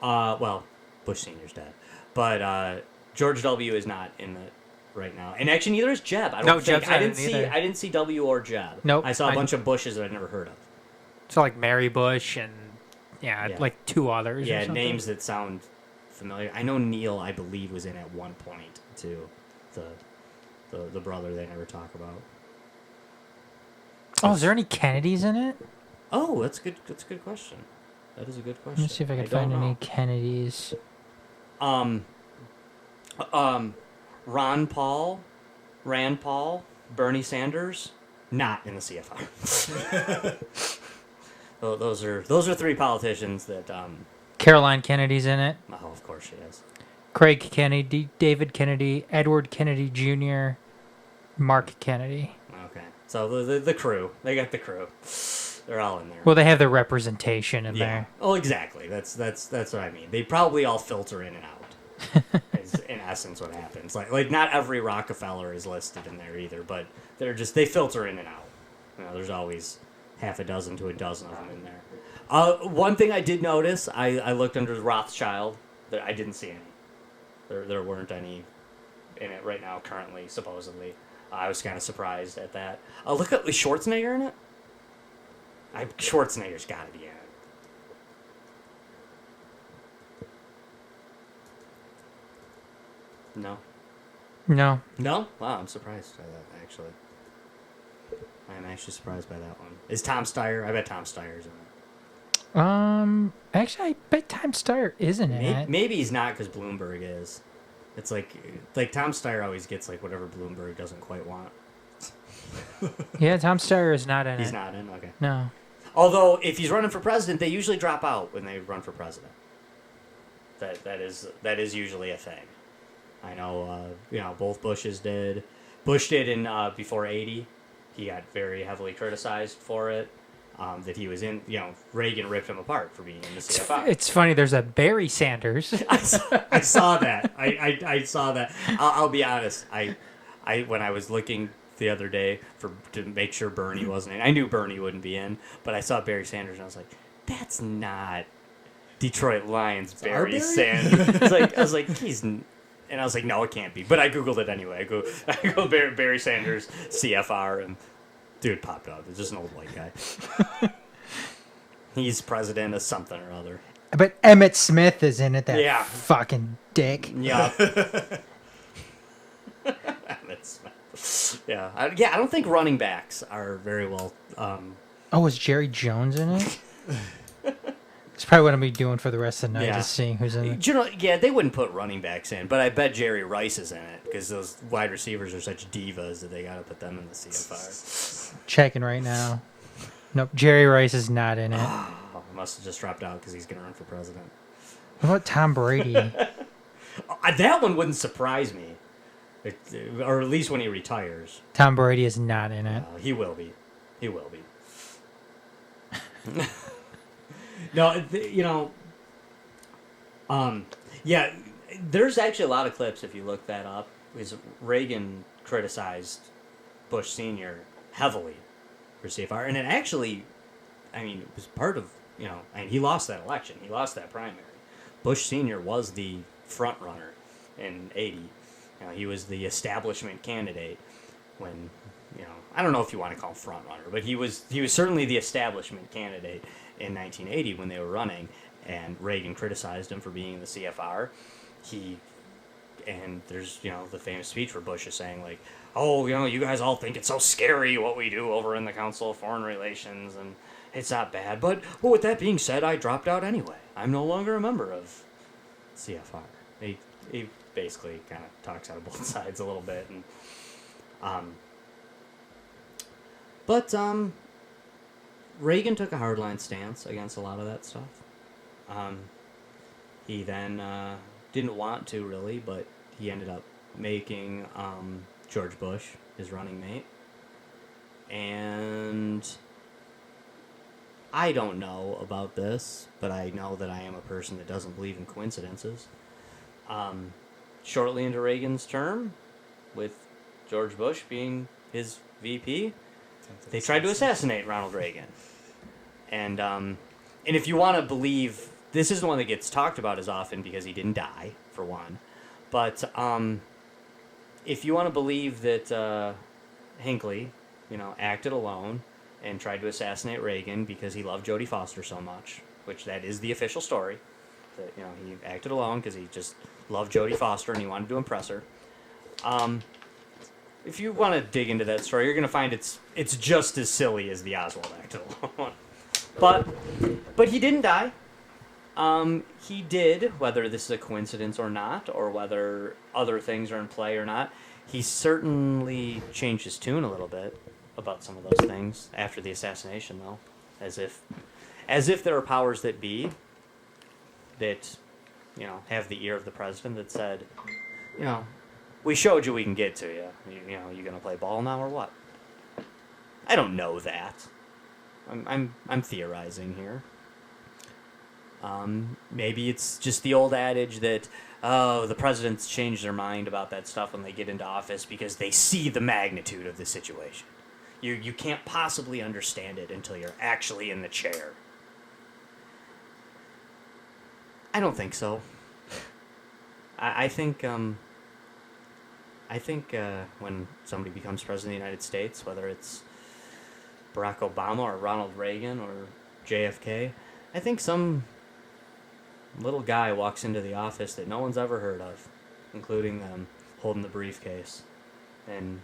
Well, Bush Senior's dead, but George W is not in it right now, and actually neither is Jeb. I didn't see W or Jeb. Nope. I saw a bunch of Bushes that I'd never heard of. So like Mary Bush and like 2 others. Yeah, or something. names that sound familiar. I know Neil, I believe, was in at one point too. The brother they never talk about. Oh, is there any Kennedys in it? Oh, that's good. That's a good question. That is a good question. Let's see if I can find any Kennedys. Rand Paul, Bernie Sanders, not in the CFR. Those are 3 politicians that. Caroline Kennedy's in it. Oh, of course she is. Craig Kennedy, David Kennedy, Edward Kennedy Jr., Mark Kennedy. Okay, so the crew, they got the crew. They're all in there. Well, they have the representation in there. Oh, exactly. That's what I mean. They probably all filter in and out. Is in essence what happens. Like not every Rockefeller is listed in there either, but they filter in and out. There's always half a dozen to a dozen of them in there. One thing I did notice, I looked under the Rothschild. I didn't see any. There weren't any in it right now currently, supposedly. I was kind of surprised at that. Look at, was Schwarzenegger in it? Schwarzenegger's got to be in it. No? No. No? Wow, I'm surprised by that, actually. I'm actually surprised by that one. Is Tom Steyer? I bet Tom Steyer's in it. Actually, I bet Tom Steyer isn't in Maybe, it. maybe he's not because Bloomberg is. It's like Tom Steyer always gets like whatever Bloomberg doesn't quite want. Yeah, Tom Steyer is not in He's it. not in? Okay. No. Although, if he's running for president, they usually drop out when they run for president. That is usually a thing. I know, both Bushes did. Bush did in before 80. He got very heavily criticized for it. That he was in, Reagan ripped him apart for being in the CFR. It's funny. There's a Barry Sanders. I saw that. I saw that. I'll be honest. I when I was looking the other day to make sure Bernie wasn't in, I knew Bernie wouldn't be in, but I saw Barry Sanders and I was like, that's not Detroit Lions Barry Barry? Sanders. I was like, he's. And I was like, no, it can't be. But I Googled it anyway. I go Barry Sanders, CFR, and dude popped up. It's just an old white guy. He's president of something or other. But Emmett Smith is in it. That Yeah. fucking dick. Yeah. That's, yeah. I don't think running backs are very well. Oh, is Jerry Jones in it? It's probably what I'm be doing for the rest of the night, Yeah. is seeing who's in it. They wouldn't put running backs in, but I bet Jerry Rice is in it because those wide receivers are such divas that they got to put them in the CFR. Checking right now. Nope, Jerry Rice is not in it. Oh, must have just dropped out because he's going to run for president. What about Tom Brady? That one wouldn't surprise me, or at least when he retires. Tom Brady is not in it. He will be. He will be. No, yeah, there's actually a lot of clips if you look that up. Is Reagan criticized Bush Sr. heavily for CFR, and it actually, it was part of, he lost that election. He lost that primary. Bush Sr. was the front runner in 80. He was the establishment candidate when, I don't know if you want to call him front runner, but he was certainly the establishment candidate in 1980 when they were running, and Reagan criticized him for being in the CFR. And there's, the famous speech where Bush is saying, like, oh, you guys all think it's so scary what we do over in the Council of Foreign Relations, and it's not bad. But with that being said, I dropped out anyway. I'm no longer a member of CFR. He basically kind of talks out of both sides a little bit. And, but Reagan took a hardline stance against a lot of that stuff. He then didn't want to really, but he ended up making George Bush his running mate. And I don't know about this, but I know that I am a person that doesn't believe in coincidences. Shortly into Reagan's term, with George Bush being his VP, they tried to assassinate Ronald Reagan. And if you want to believe, this isn't one that gets talked about as often because he didn't die, for one. But if you want to believe that Hinckley, acted alone and tried to assassinate Reagan because he loved Jodie Foster so much, which that is the official story, that he acted alone because he just loved Jodie Foster and he wanted to impress her. If you want to dig into that story, you're going to find it's just as silly as the Oswald acted alone. But he didn't die. He did, whether this is a coincidence or not, or whether other things are in play or not, he certainly changed his tune a little bit about some of those things after the assassination, though, as if there are powers that be that, have the ear of the president that said, we showed you we can get to you. You gonna play ball now or what? I don't know that. I'm theorizing here. Maybe it's just the old adage that, the presidents change their mind about that stuff when they get into office because they see the magnitude of the situation. You can't possibly understand it until you're actually in the chair. I don't think so. I think when somebody becomes president of the United States, whether it's Barack Obama or Ronald Reagan or JFK, I think some little guy walks into the office that no one's ever heard of, including them, holding the briefcase. And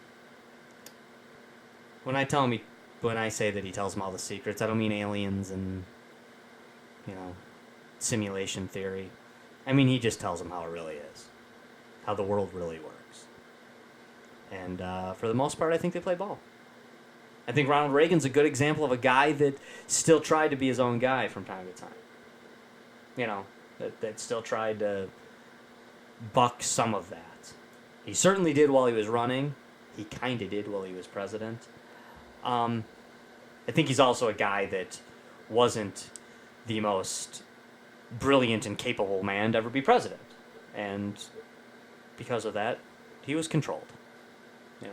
when I say that he tells them all the secrets, I don't mean aliens and, simulation theory. I mean, he just tells them how it really is, how the world really works. And for the most part, I think they play ball. I think Ronald Reagan's a good example of a guy that still tried to be his own guy from time to time. That still tried to buck some of that. He certainly did while he was running. He kind of did while he was president. I think he's also a guy that wasn't the most brilliant and capable man to ever be president. And because of that, he was controlled. I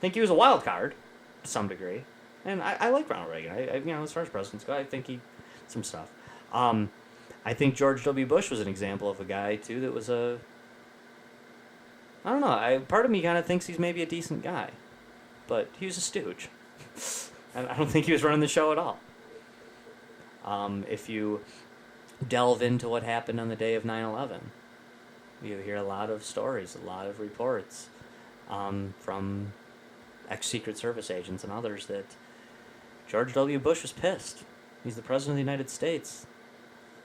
think he was a wild card to some degree. And I like Ronald Reagan. As far as presidents go, I think he some stuff. I think George W. Bush was an example of a guy, too, that was I don't know. Part of me kind of thinks he's maybe a decent guy. But he was a stooge. I don't think he was running the show at all. If you delve into what happened on the day of 9/11, you hear a lot of stories, a lot of reports from ex-Secret Service agents and others that George W. Bush was pissed. He's the president of the United States.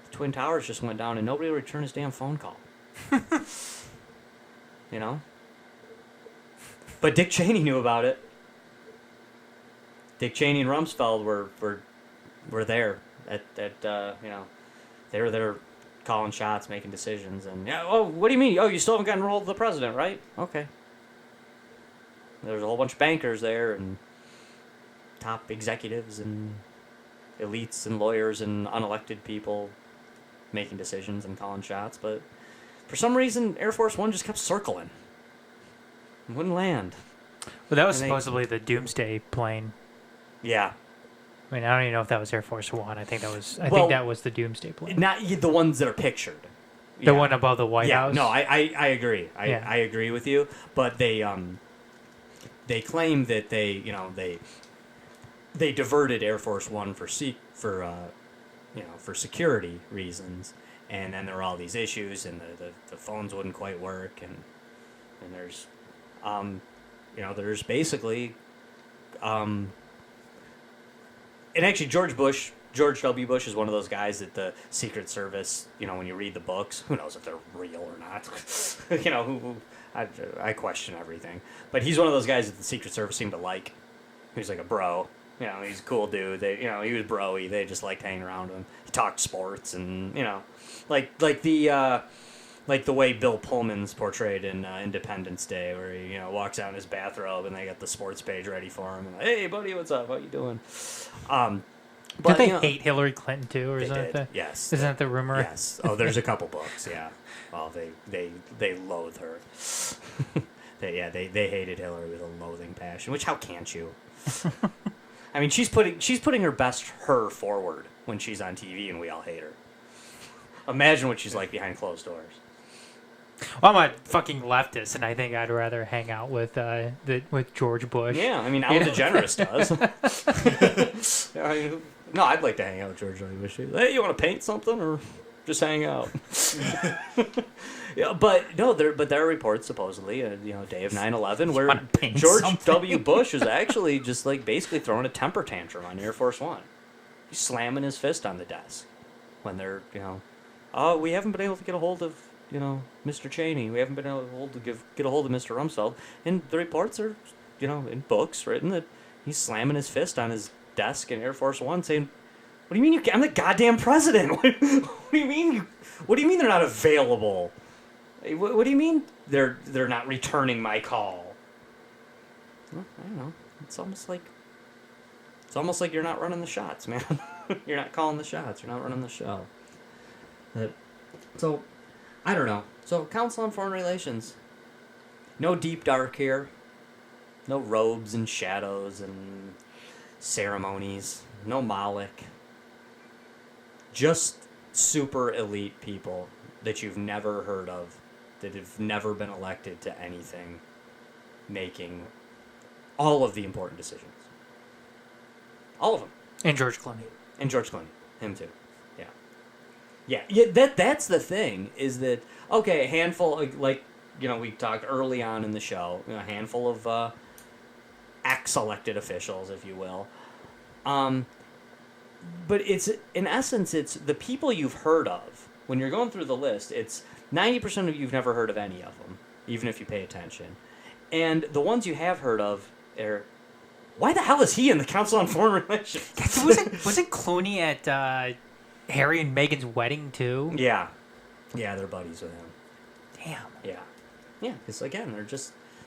The Twin Towers just went down and nobody returned his damn phone call. But Dick Cheney knew about it. Dick Cheney and Rumsfeld were there they were there calling shots, making decisions, and what do you mean? Oh, you still haven't gotten hold of the president, right? Okay. There's a whole bunch of bankers there and top executives and elites and lawyers and unelected people making decisions and calling shots, but for some reason Air Force One just kept circling. It wouldn't land. Well, that was supposedly the Doomsday plane. Yeah. I mean, I don't even know if that was Air Force One. I think that was the Doomsday plane. Not the ones that are pictured. The one above the White House? No, I agree. I agree with you. But they claim that they diverted Air Force One for security reasons, and then there were all these issues, and the phones wouldn't quite work, and there's there's basically and actually George W. Bush is one of those guys that the Secret Service, when you read the books, who knows if they're real or not. I question everything. But he's one of those guys that the Secret Service seemed to like. He was like a bro. He's a cool dude. He was bro-y. They just liked hanging around him. He talked sports and, like the way Bill Pullman's portrayed in Independence Day, where he, walks out in his bathrobe and they got the sports page ready for him. And like, hey, buddy, what's up? How you doing? Did they hate Hillary Clinton too, or yes. Isn't that the rumor? Yes. Oh, there's a couple books. Yeah. Oh, they loathe her. they hated Hillary with a loathing passion. Which how can't you? I mean, she's putting her best her forward when she's on TV, and we all hate her. Imagine what she's like behind closed doors. Well, I'm a fucking leftist, and I think I'd rather hang out with George Bush. Yeah, I mean, Ellen DeGeneres does. No, I'd like to hang out with George W. Bush. Hey, you want to paint something or just hang out? Yeah, but there are reports supposedly, day of 9/11, where George W. Bush is actually just like basically throwing a temper tantrum on Air Force One. He's slamming his fist on the desk when they're, we haven't been able to get a hold of, Mr. Cheney. We haven't been able to get a hold of Mr. Rumsfeld. And the reports are, in books written that he's slamming his fist on his desk in Air Force One saying, what do you mean I'm the goddamn president? What do you mean they're not available? What do you mean they're not returning my call? Well, I don't know. It's almost like you're not running the shots, man. You're not calling the shots. You're not running the show. So, I don't know. So, Council on Foreign Relations. No deep dark here. No robes and shadows and ceremonies. No Moloch. Just super elite people that you've never heard of, that have never been elected to anything, making all of the important decisions. All of them. And George Clooney. Him too. Yeah. That's the thing, is that, okay, a handful, like we talked early on in the show, a handful of ex-elected officials, if you will. But in essence, it's the people you've heard of. When you're going through the list, it's 90% of you've never heard of any of them, even if you pay attention. And the ones you have heard of are, why the hell is he in the Council on Foreign Relations? wasn't Clooney at Harry and Meghan's wedding too? Yeah, they're buddies with him. Damn. Yeah, because again,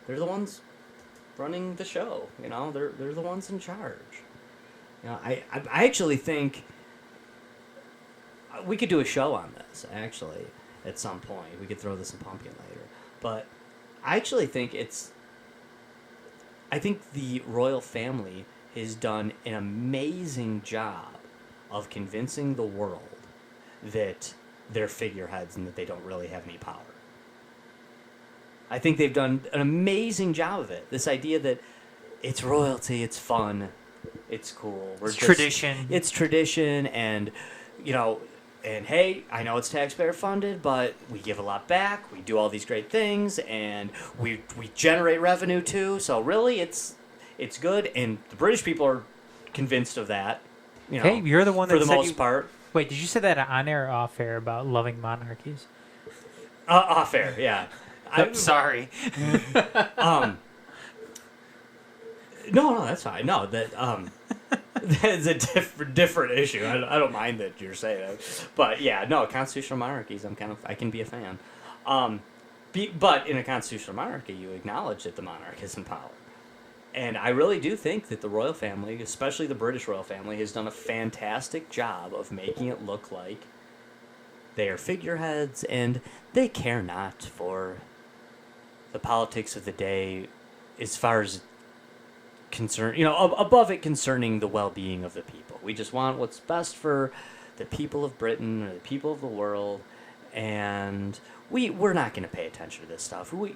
they're the ones running the show. They're the ones in charge. I actually think we could do a show on this. Actually, at some point, we could throw this in Pumpkin later. But I actually think I think the royal family has done an amazing job of convincing the world that they're figureheads and that they don't really have any power. I think they've done an amazing job of it. This idea that it's royalty, it's fun, it's cool. It's tradition. It's tradition, and and hey, I know it's taxpayer funded, but we give a lot back. We do all these great things, and we generate revenue too. So really, it's good, and the British people are convinced of that. Hey, you're the one that for the said most part. Wait, did you say that on air or off air about loving monarchies? Off air, yeah. I'm sorry. No, that's fine. No, that's a different issue. I don't mind that you're saying it, but yeah, no, constitutional monarchies. I can be a fan. But in a constitutional monarchy, you acknowledge that the monarch is in power, and I really do think that the royal family, especially the British royal family, has done a fantastic job of making it look like they are figureheads and they care not for the politics of the day, as far as above it concerning the well-being of the people. We just want what's best for the people of Britain or the people of the world, and we're not going to pay attention to this stuff. We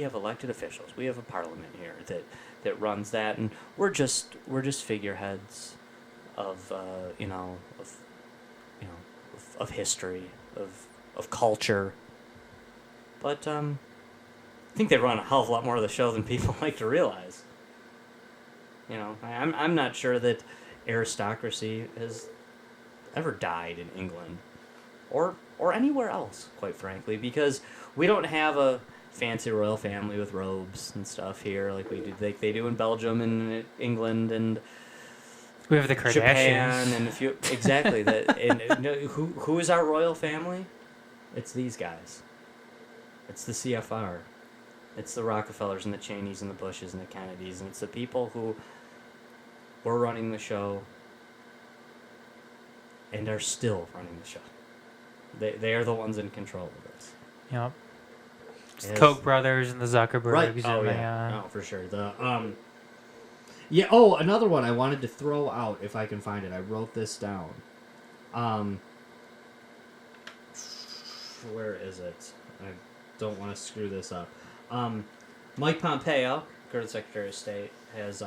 have elected officials. We have a parliament here that runs that, and we're just figureheads of of history, of culture. But I think they run a hell of a lot more of the show than people like to realize. I'm not sure that aristocracy has ever died in England, or anywhere else, quite frankly, because we don't have a fancy royal family with robes and stuff here like they do in Belgium and England and we have the Kardashians. Japan and exactly that. And who is our royal family? It's these guys. It's the CFR. It's the Rockefellers and the Cheneys and the Bushes and the Kennedys, and it's the people who were running the show and are still running the show. They are the ones in control of this. Yep. It's the Koch brothers and the Zuckerbergs. Right. Oh, yeah. No, for sure. Another one I wanted to throw out if I can find it. I wrote this down. Where is it? I don't want to screw this up. Mike Pompeo, current Secretary of State, has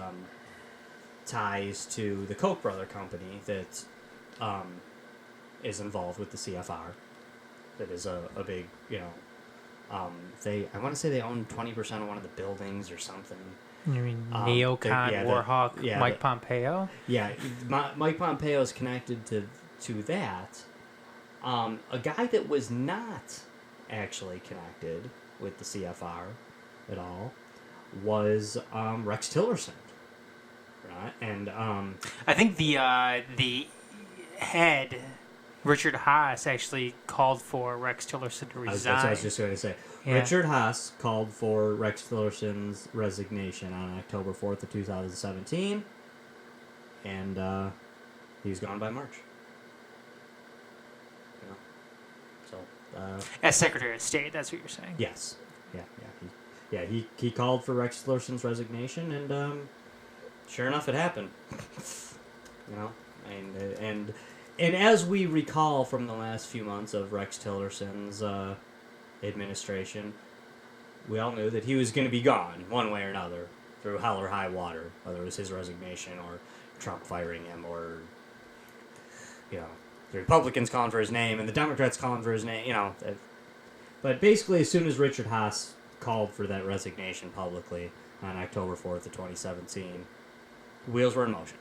ties to the Koch brother company that is involved with the CFR. That is a big, I want to say they own 20% of one of the buildings or something. You mean neocon warhawk Mike Pompeo? Yeah, Mike Pompeo is connected to that. A guy that was not actually connected with the CFR at all was Rex Tillerson, right? And I think the head, Richard Haas, actually called for Rex Tillerson to resign. That's what I was just going to say. Yeah. Richard Haas called for Rex Tillerson's resignation on October 4th of 2017, and he's gone by March. As Secretary of State, that's what you're saying? Yes. Yeah. He called for Rex Tillerson's resignation, and sure enough, it happened. And as we recall from the last few months of Rex Tillerson's administration, we all knew that he was going to be gone one way or another through hell or high water, whether it was his resignation or Trump firing him or the Republicans calling for his name and the Democrats calling for his name, But basically, as soon as Richard Haas called for that resignation publicly on October 4th of 2017, wheels were in motion.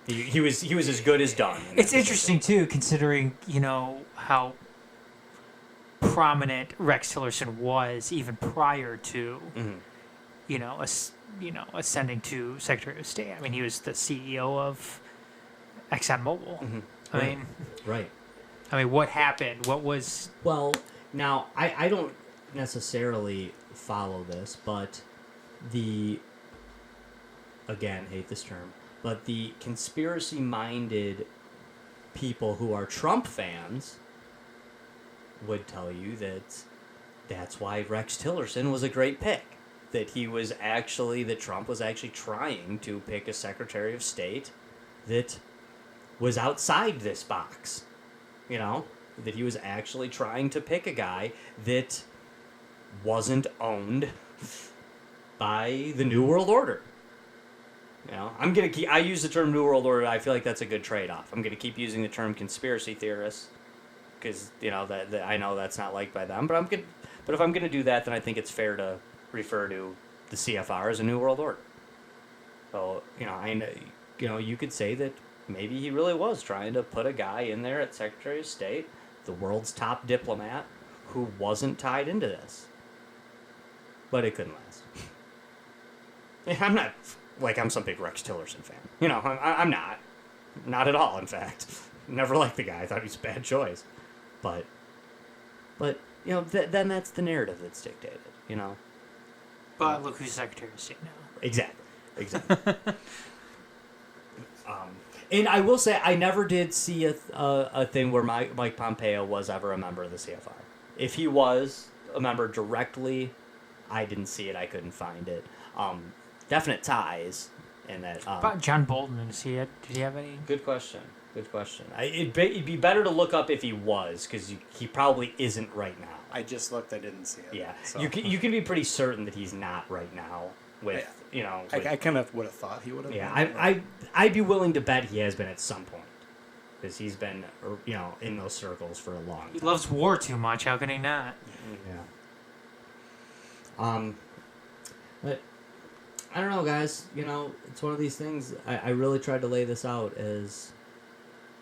He was as good as done. It's interesting too, considering how prominent Rex Tillerson was even prior to ascending to Secretary of State. I mean, he was the CEO of ExxonMobil. Mm-hmm. Right. Right. I mean, what happened? What was? Well, now I don't necessarily follow this, but again, hate this term, but the conspiracy-minded people who are Trump fans would tell you that that's why Rex Tillerson was a great pick. That Trump was actually trying to pick a Secretary of State that was outside this box. That he was actually trying to pick a guy that wasn't owned by the New World Order. I use the term New World Order. I feel like that's a good trade-off. I'm gonna keep using the term conspiracy theorists because that I know that's not liked by them. But if I'm gonna do that, then I think it's fair to refer to the CFR as a New World Order. So you could say that maybe he really was trying to put a guy in there at Secretary of State, the world's top diplomat, who wasn't tied into this. But it couldn't last. I'm not I'm some big Rex Tillerson fan. I'm not. Not at all, in fact. Never liked the guy. I thought he was a bad choice. But then that's the narrative that's dictated, But look who's Secretary of State now. Exactly. And I will say, I never did see a thing where Mike Pompeo was ever a member of the CFR. If he was a member directly, I didn't see it. I couldn't find it. Definite ties in that. About John Bolton, did he have any? Good question. It'd be better to look up if he was, because he probably isn't right now. I just looked. I didn't see it. Yeah, so. you can be pretty certain that he's not right now. I kind of would have thought he would have. Yeah, I'd be willing to bet he has been at some point, because he's been in those circles for a long time. He loves war too much. How can he not? Yeah. But I don't know, guys. It's one of these things. I really tried to lay this out as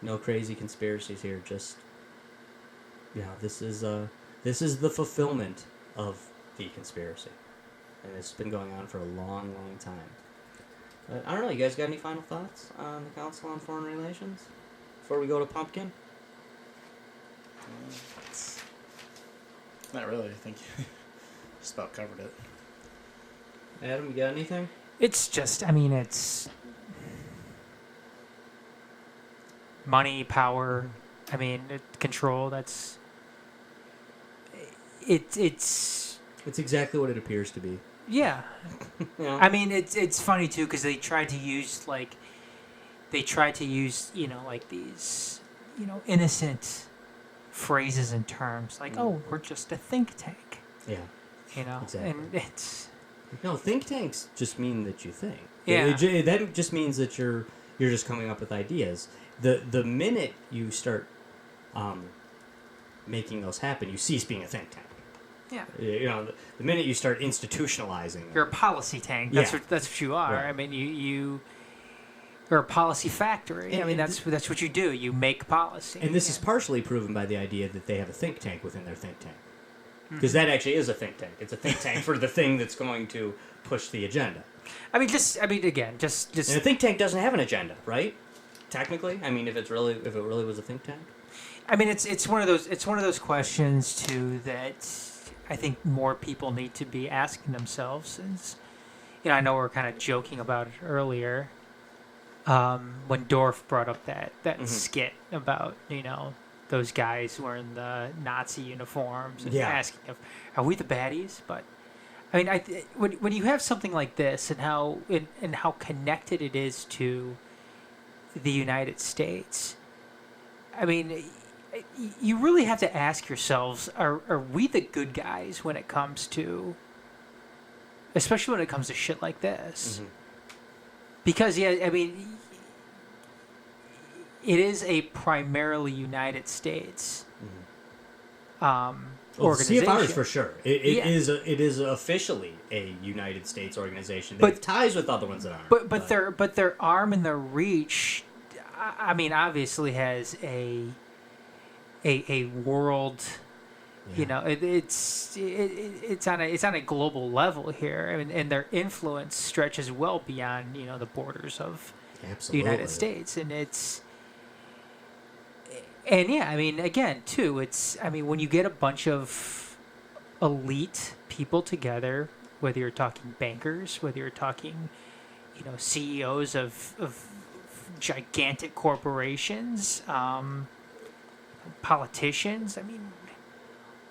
no crazy conspiracies here. Just this is the fulfillment of the conspiracy. And it's been going on for a long, long time. But I don't know, you guys got any final thoughts on the Council on Foreign Relations before we go to Pumpkin? Not really. I think just about covered it. Adam, you got anything? It's just, it's money, power, control. That's it's exactly what it appears to be. Yeah. Yeah. It's funny too because they tried to use these innocent phrases and terms like oh we're just a think tank. Yeah. Exactly. And it's think tanks just mean that you think. Yeah. That just means that you're just coming up with ideas. The minute you start making those happen, you cease being a think tank. Yeah. The minute you start institutionalizing, you're a policy tank. That's what you are. Right. You're a policy factory. That's what you do. You make policy. And this is partially proven by the idea that they have a think tank within their think tank. Because that actually is a think tank. It's a think tank for the thing that's going to push the agenda. And a think tank doesn't have an agenda, right? Technically, if it really was a think tank. It's one of those questions too that I think more people need to be asking themselves. Is, I know we were kind of joking about it earlier when Dorf brought up that skit about those guys wearing the Nazi uniforms and asking if are we the baddies? But when you have something like this and how connected it is to the United States, you really have to ask yourselves: Are we the good guys when it comes to, especially when it comes to shit like this? Mm-hmm. Because it is a primarily United States organization. CFR is for sure. It Yeah. is officially a United States organization. They But- have ties with other ones that aren't. But their arm and their reach, I mean, obviously has a world. Yeah. You know, it's on a global level here. I mean, and their influence stretches well beyond the borders of Absolutely. the United States, and yeah, I mean, again, too, when you get a bunch of elite people together, whether you're talking bankers, whether you're talking, CEOs of gigantic corporations, politicians, I mean,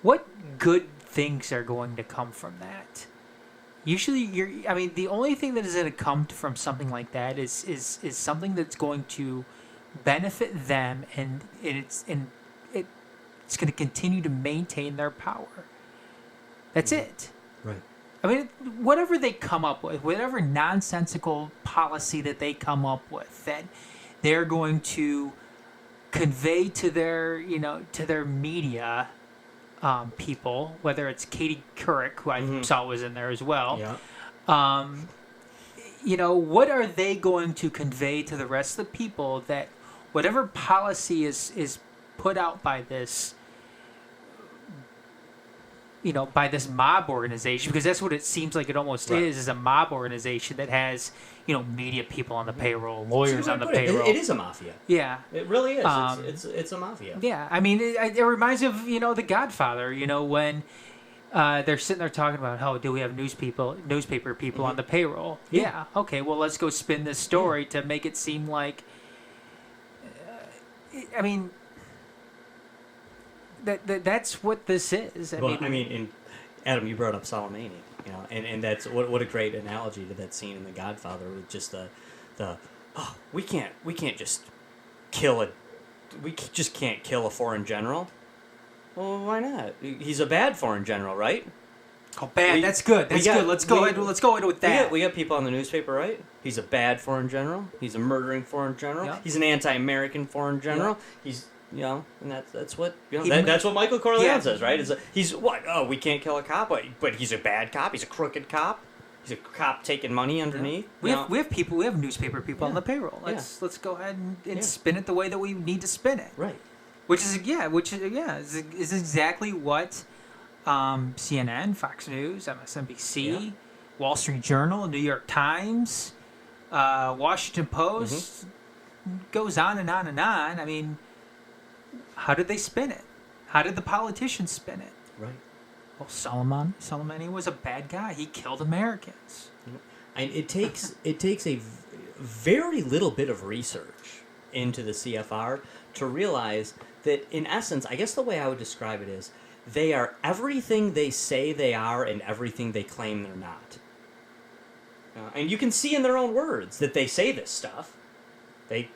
what good things are going to come from that? Usually, the only thing that is going to come from something like that is something that's going to benefit them, and it's going to continue to maintain their power. That's it. Right. I mean, whatever they come up with, whatever nonsensical policy that they come up with, that they're going to convey to their media people, whether it's Katie Couric, who I saw was in there as well. Yeah. What are they going to convey to the rest of the people that whatever policy is put out by this, by this mob organization, because that's what it seems like it almost Right. is a mob organization that has, media people on the payroll, lawyers on the payroll. It is a mafia. Yeah. It really is. Um, It's a mafia. Yeah, I mean, it reminds me of The Godfather. When they're sitting there talking about, oh, do we have newspaper people on the payroll? Yeah. Yeah. Okay. Well, let's go spin this story to make it seem like. That's what this is. And Adam, you brought up Soleimani, and that's what a great analogy to that scene in The Godfather with just the we can't just can't kill a foreign general. Well, why not? He's a bad foreign general, right? Oh, bad. That's good. That's good. Let's go ahead with that. We got people on the newspaper, right? He's a bad foreign general. He's a murdering foreign general. Yeah. He's an anti-American foreign general. Yeah. He's and that's what that's what Michael Corleone says, right? He's what? Oh, we can't kill a cop, but he's a bad cop. He's a crooked cop. He's a cop taking money underneath. Yeah. We have newspaper people on the payroll. Let's go ahead and spin it the way that we need to spin it. Right. Which is exactly what CNN, Fox News, MSNBC, Wall Street Journal, New York Times, Washington Post goes on and on and on. I mean, how did they spin it? How did the politicians spin it? Right. Well, Soleimani was a bad guy. He killed Americans. And it takes a very little bit of research into the CFR to realize that, in essence, I guess the way I would describe it is, they are everything they say they are and everything they claim they're not. And you can see in their own words that they say this stuff. They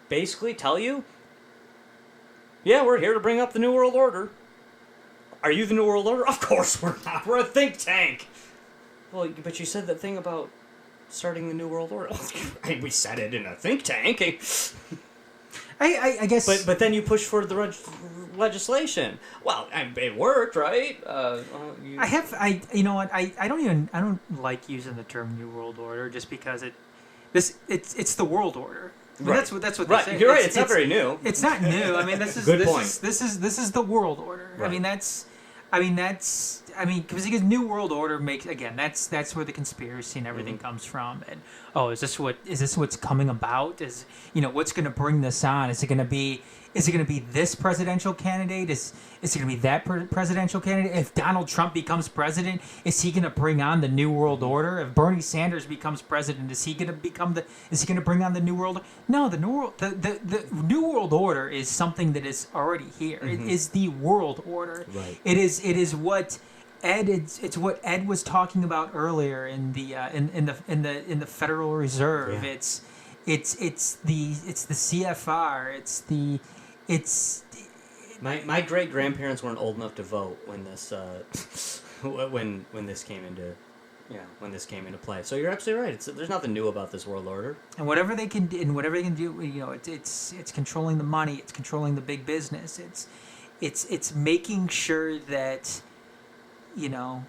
basically tell you, yeah, we're here to bring up the New World Order. Are you the New World Order? Of course we're not. We're a think tank. Well, but you said that thing about starting the New World Order. We said it in a think tank. I guess. But then you push for the legislation. Well, it worked, right? You know what? I don't like using the term New World Order just because it's the world order. I mean, Right. That's what Right. they say. You're right. It's not very new. It's not new. I mean, this is Good this point. is this is the world order. Right. Because New World Order makes, again, that's where the conspiracy and everything comes from. And is this what's coming about? What's going to bring this on? Is it going to be this presidential candidate? Is it going to be that presidential candidate? If Donald Trump becomes president, is he going to bring on the New World Order? If Bernie Sanders becomes president, is he going to bring on the New World? No, the New World Order is something that is already here. It is the world order. Right. It is what it's what Ed was talking about earlier in the Federal Reserve. Yeah. It's the CFR. My great grandparents weren't old enough to vote when this when this came into play. So you're absolutely right. There's nothing new about this world order. And whatever they can do, it's controlling the money. It's controlling the big business. it's making sure that, you know,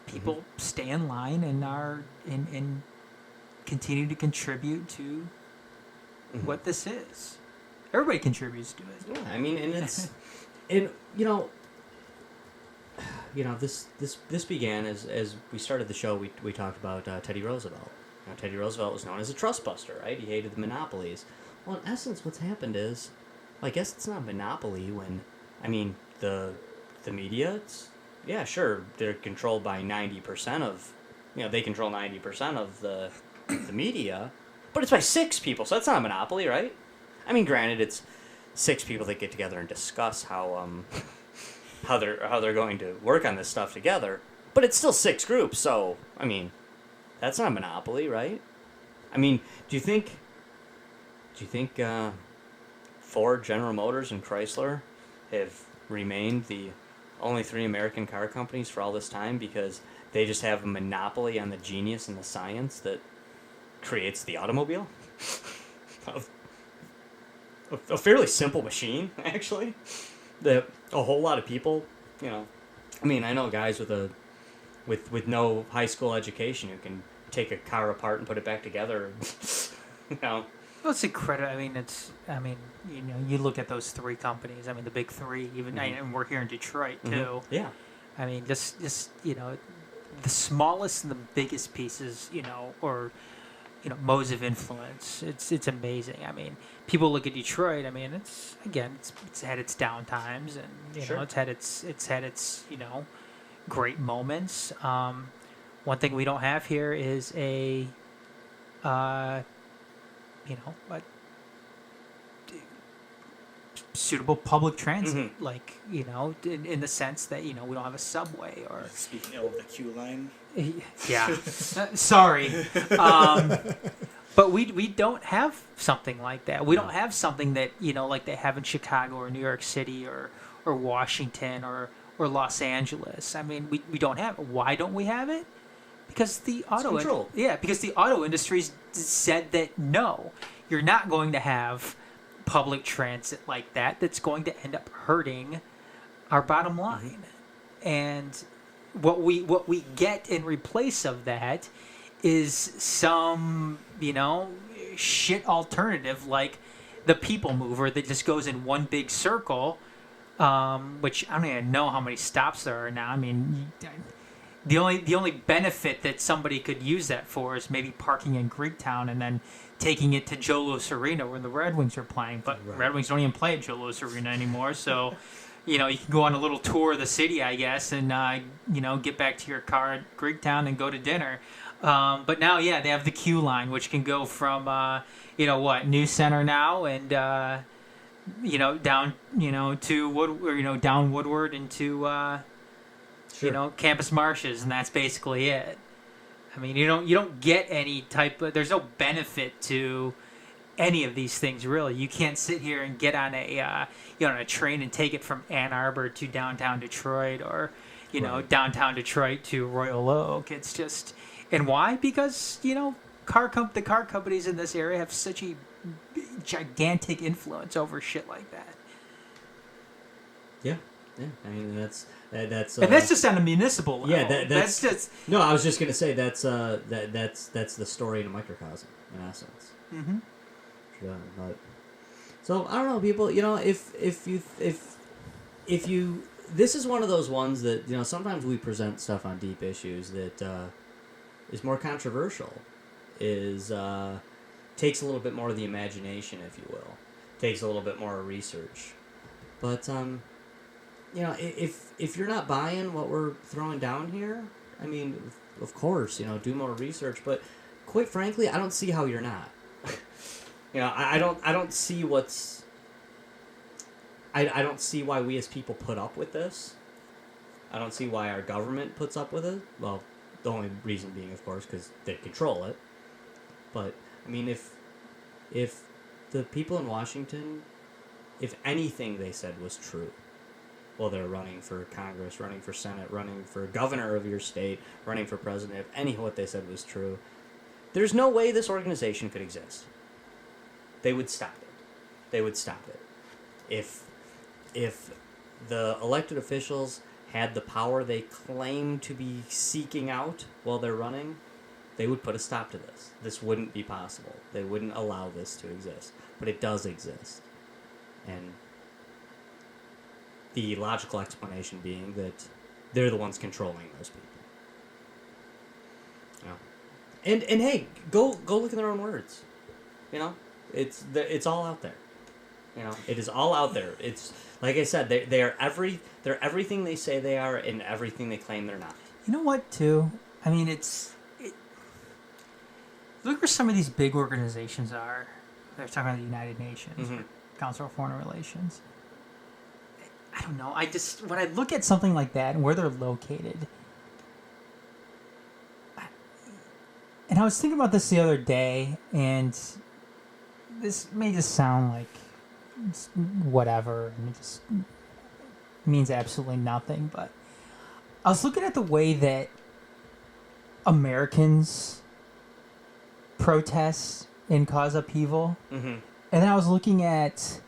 people stay in line and are and continue to contribute to what this is. Everybody contributes to it. Yeah, I mean, and it's, and this began as we started the show. We talked about Teddy Roosevelt. Teddy Roosevelt was known as a trust buster, right? He hated the monopolies. Well, in essence, what's happened is, well, I guess it's not a monopoly when, I mean, the media. Yeah, sure, they're controlled by 90% of, they control 90% of the media, but it's by 6 people, so that's not a monopoly, right? I mean, granted, it's 6 people that get together and discuss how they're going to work on this stuff together, but it's still 6 groups, so I mean, that's not a monopoly, right? I mean, do you think Ford, General Motors, and Chrysler have remained the only 3 American car companies for all this time because they just have a monopoly on the genius and the science that creates the automobile? A fairly simple machine, actually, that a whole lot of people, I mean, I know guys with no high school education who can take a car apart and put it back together, Well, it's incredible. You look at those 3 companies. I mean, the big 3. Even and we're here in Detroit too. Yeah. I mean, just the smallest and the biggest pieces, or modes of influence. It's amazing. I mean, people look at Detroit. I mean, it's had its down times, and Sure. it's had its great moments. One thing we don't have here is a suitable public transit, like in the sense that we don't have a subway or. Speaking of the Q line. Yeah, sorry, but we don't have something like that. We don't have something that like they have in Chicago or New York City or Washington or Los Angeles. I mean, we don't have it. Why don't we have it? Because the auto industry said that no, you're not going to have public transit like that. That's going to end up hurting our bottom line. And what we get in replace of that is some shit alternative like the People Mover that just goes in one big circle, which I don't even know how many stops there are now. I mean, the only benefit that somebody could use that for is maybe parking in Greektown and then taking it to Joe Louis Arena where the Red Wings are playing. But Right. Red Wings don't even play at Joe Louis Arena anymore, so you can go on a little tour of the city, I guess, and get back to your car at Greektown and go to dinner. But now, they have the Q line, which can go from New Center now and down to down Woodward into Campus Marshes, and that's basically it. I mean, you don't get any type of. There's no benefit to any of these things, really. You can't sit here and get on a on a train and take it from Ann Arbor to downtown Detroit or Right. downtown Detroit to Royal Oak. It's just, and why? Because the car companies in this area have such a gigantic influence over shit like that. Yeah. I mean, that's And that's just on a municipal level. Yeah, that's just. No, I was just gonna say that's the story in a microcosm, in essence. Mm-hmm. Yeah, but so I don't know, people. If you, this is one of those ones that sometimes we present stuff on deep issues that is more controversial, takes a little bit more of the imagination, if you will, takes a little bit more research, but if you're not buying what we're throwing down here, I mean, of course, do more research. But quite frankly, I don't see how you're not. I don't see what's. I don't see why we as people put up with this. I don't see why our government puts up with it. Well, the only reason being, of course, because they control it. But I mean, if the people in Washington, if anything they said was true. Well, they're running for Congress, running for Senate, running for governor of your state, running for president. If any of what they said was true, there's no way this organization could exist. They would stop it. if the elected officials had the power they claim to be seeking out while they're running, they would put a stop to this. This wouldn't be possible. They wouldn't allow this to exist. But it does exist. And the logical explanation being that they're the ones controlling those people. Yeah. And hey, go look in their own words. You know, it's all out there. You know, it is all out there. It's like I said, they're everything they say they are and everything they claim they're not. You know what, too? I mean, look where some of these big organizations are. They're talking about the United Nations, Mhm. Council of Foreign Relations. I don't know. When I look at something like that and where they're located, and I was thinking about this the other day, and this may just sound like it's whatever, and it just means absolutely nothing, but I was looking at the way that Americans protest and cause upheaval, Mm-hmm. and then I was looking at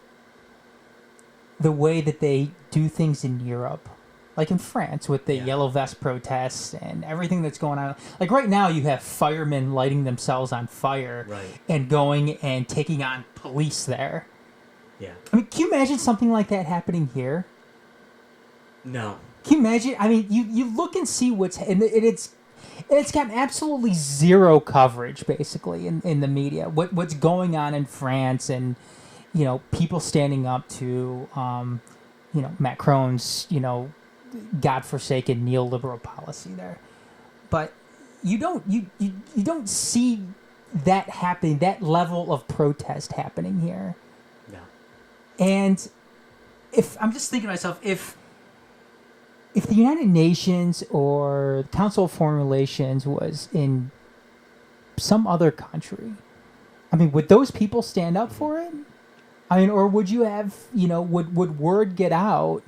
the way that they do things in Europe, like in France with the yellow vest protests and everything that's going on. Like right now, you have firemen lighting themselves on fire Right. and going and taking on police there. Yeah. I mean, can you imagine something like that happening here? No. Can you imagine? I mean, you look and see and it's gotten absolutely zero coverage, basically, in the media. What's going on in France, and people standing up to Macron's godforsaken neoliberal policy there, but you don't see that happening. That level of protest happening here. No. And if I'm just thinking to myself, if the United Nations or the Council of Foreign Relations was in some other country, I mean, would those people stand up for it? I mean, or would you have, would word get out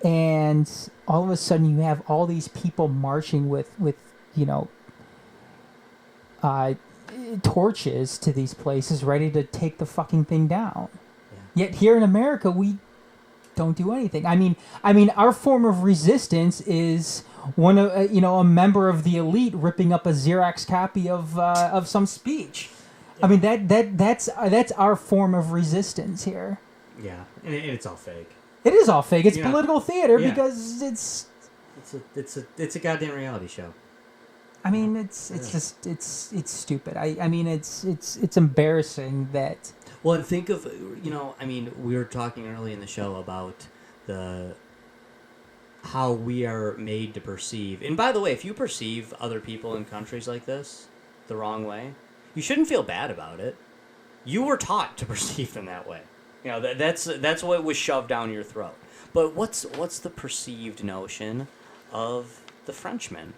and all of a sudden you have all these people marching with torches to these places ready to take the fucking thing down? Yeah. Yet here in America, we don't do anything. I mean, our form of resistance is one of a member of the elite ripping up a Xerox copy of some speech. Yeah. I mean that's our form of resistance here. Yeah, and it's all fake. It is all fake. It's political theater because it's a goddamn reality show. I mean, it's stupid. I mean, it's embarrassing that. Well, and think of, we were talking early in the show about how we are made to perceive. And by the way, if you perceive other people in countries like this the wrong way, you shouldn't feel bad about it. You were taught to perceive them that way. That's what was shoved down your throat. But what's the perceived notion of the Frenchmen?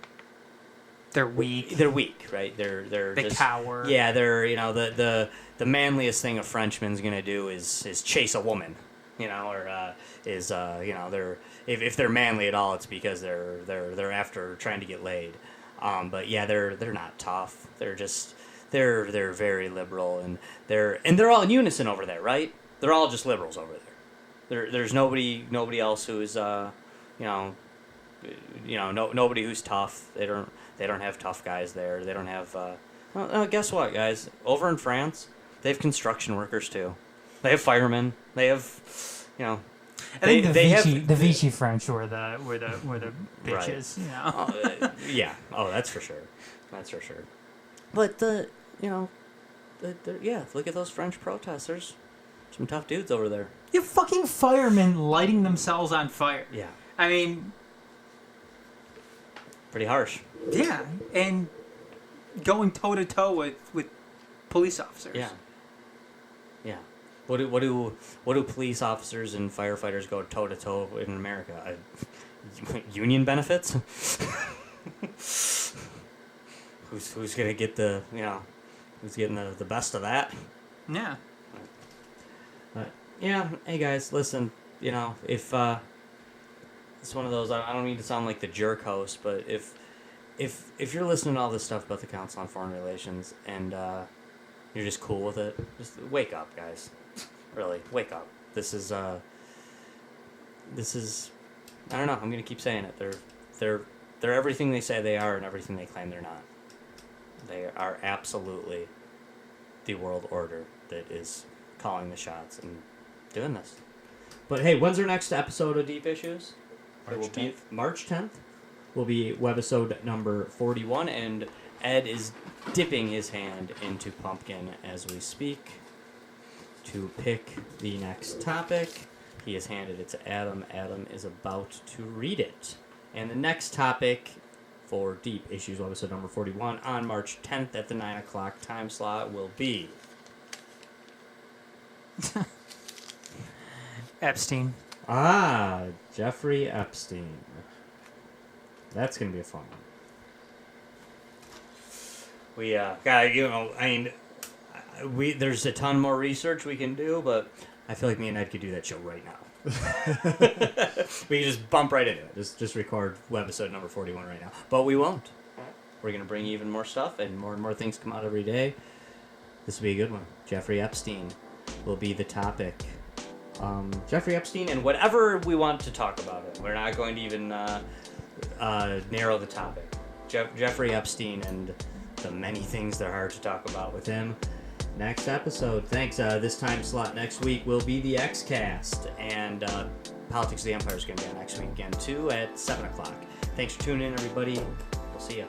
They're weak. They're weak, right? They're they just cower. Yeah, they're the manliest thing a Frenchman's gonna do is chase a woman, or they're if they're manly at all, it's because they're after trying to get laid. But yeah, they're not tough. They're very liberal, and they're all in unison over there, right? They're all just liberals over there. There's nobody else who's nobody who's tough. They don't have tough guys there. They don't have. Guess what, guys? Over in France, they have construction workers too. They have firemen. They have, I think the Vichy French were the bitches. Right. Yeah. Oh, that's for sure. That's for sure. But look at those French protesters. Some tough dudes over there. You have fucking firemen lighting themselves on fire. Yeah. I mean, pretty harsh. Yeah, and going toe to toe with police officers. Yeah. Yeah. What do police officers and firefighters go toe to toe in America? Union benefits? Who's gonna get who's getting the best of that? Yeah. Yeah. Hey guys, listen. If it's one of those, I don't mean to sound like the jerk host, but if you're listening to all this stuff about the Council on Foreign Relations and you're just cool with it, just wake up, guys. Really, wake up. This is I don't know. I'm gonna keep saying it. They're everything they say they are and everything they claim they're not. They are absolutely the world order that is calling the shots and doing this. But hey, when's our next episode of Deep Issues? It will be March 10th. Will be webisode number 41, and Ed is dipping his hand into Pumpkin as we speak to pick the next topic. He has handed it to Adam. Adam is about to read it. And the next topic for Deep Issues webisode number 41 on March 10th at the 9 o'clock time slot will be... Epstein. Jeffrey Epstein. That's going to be a fun one. There's a ton more research we can do, but I feel like me and Ed could do that show right now. We can just bump right into it. Just record webisode number 41 right now. But we won't. We're going to bring you even more stuff, and more things come out every day. This will be a good one. Jeffrey Epstein will be the topic. Jeffrey Epstein and whatever we want to talk about it. We're not going to even narrow the topic. Jeffrey Epstein and the many things that are hard to talk about with him. Next episode. Thanks. This time slot next week will be the X-Cast. And Politics of the Empire is going to be on next week again, too, at 7 o'clock. Thanks for tuning in, everybody. We'll see you.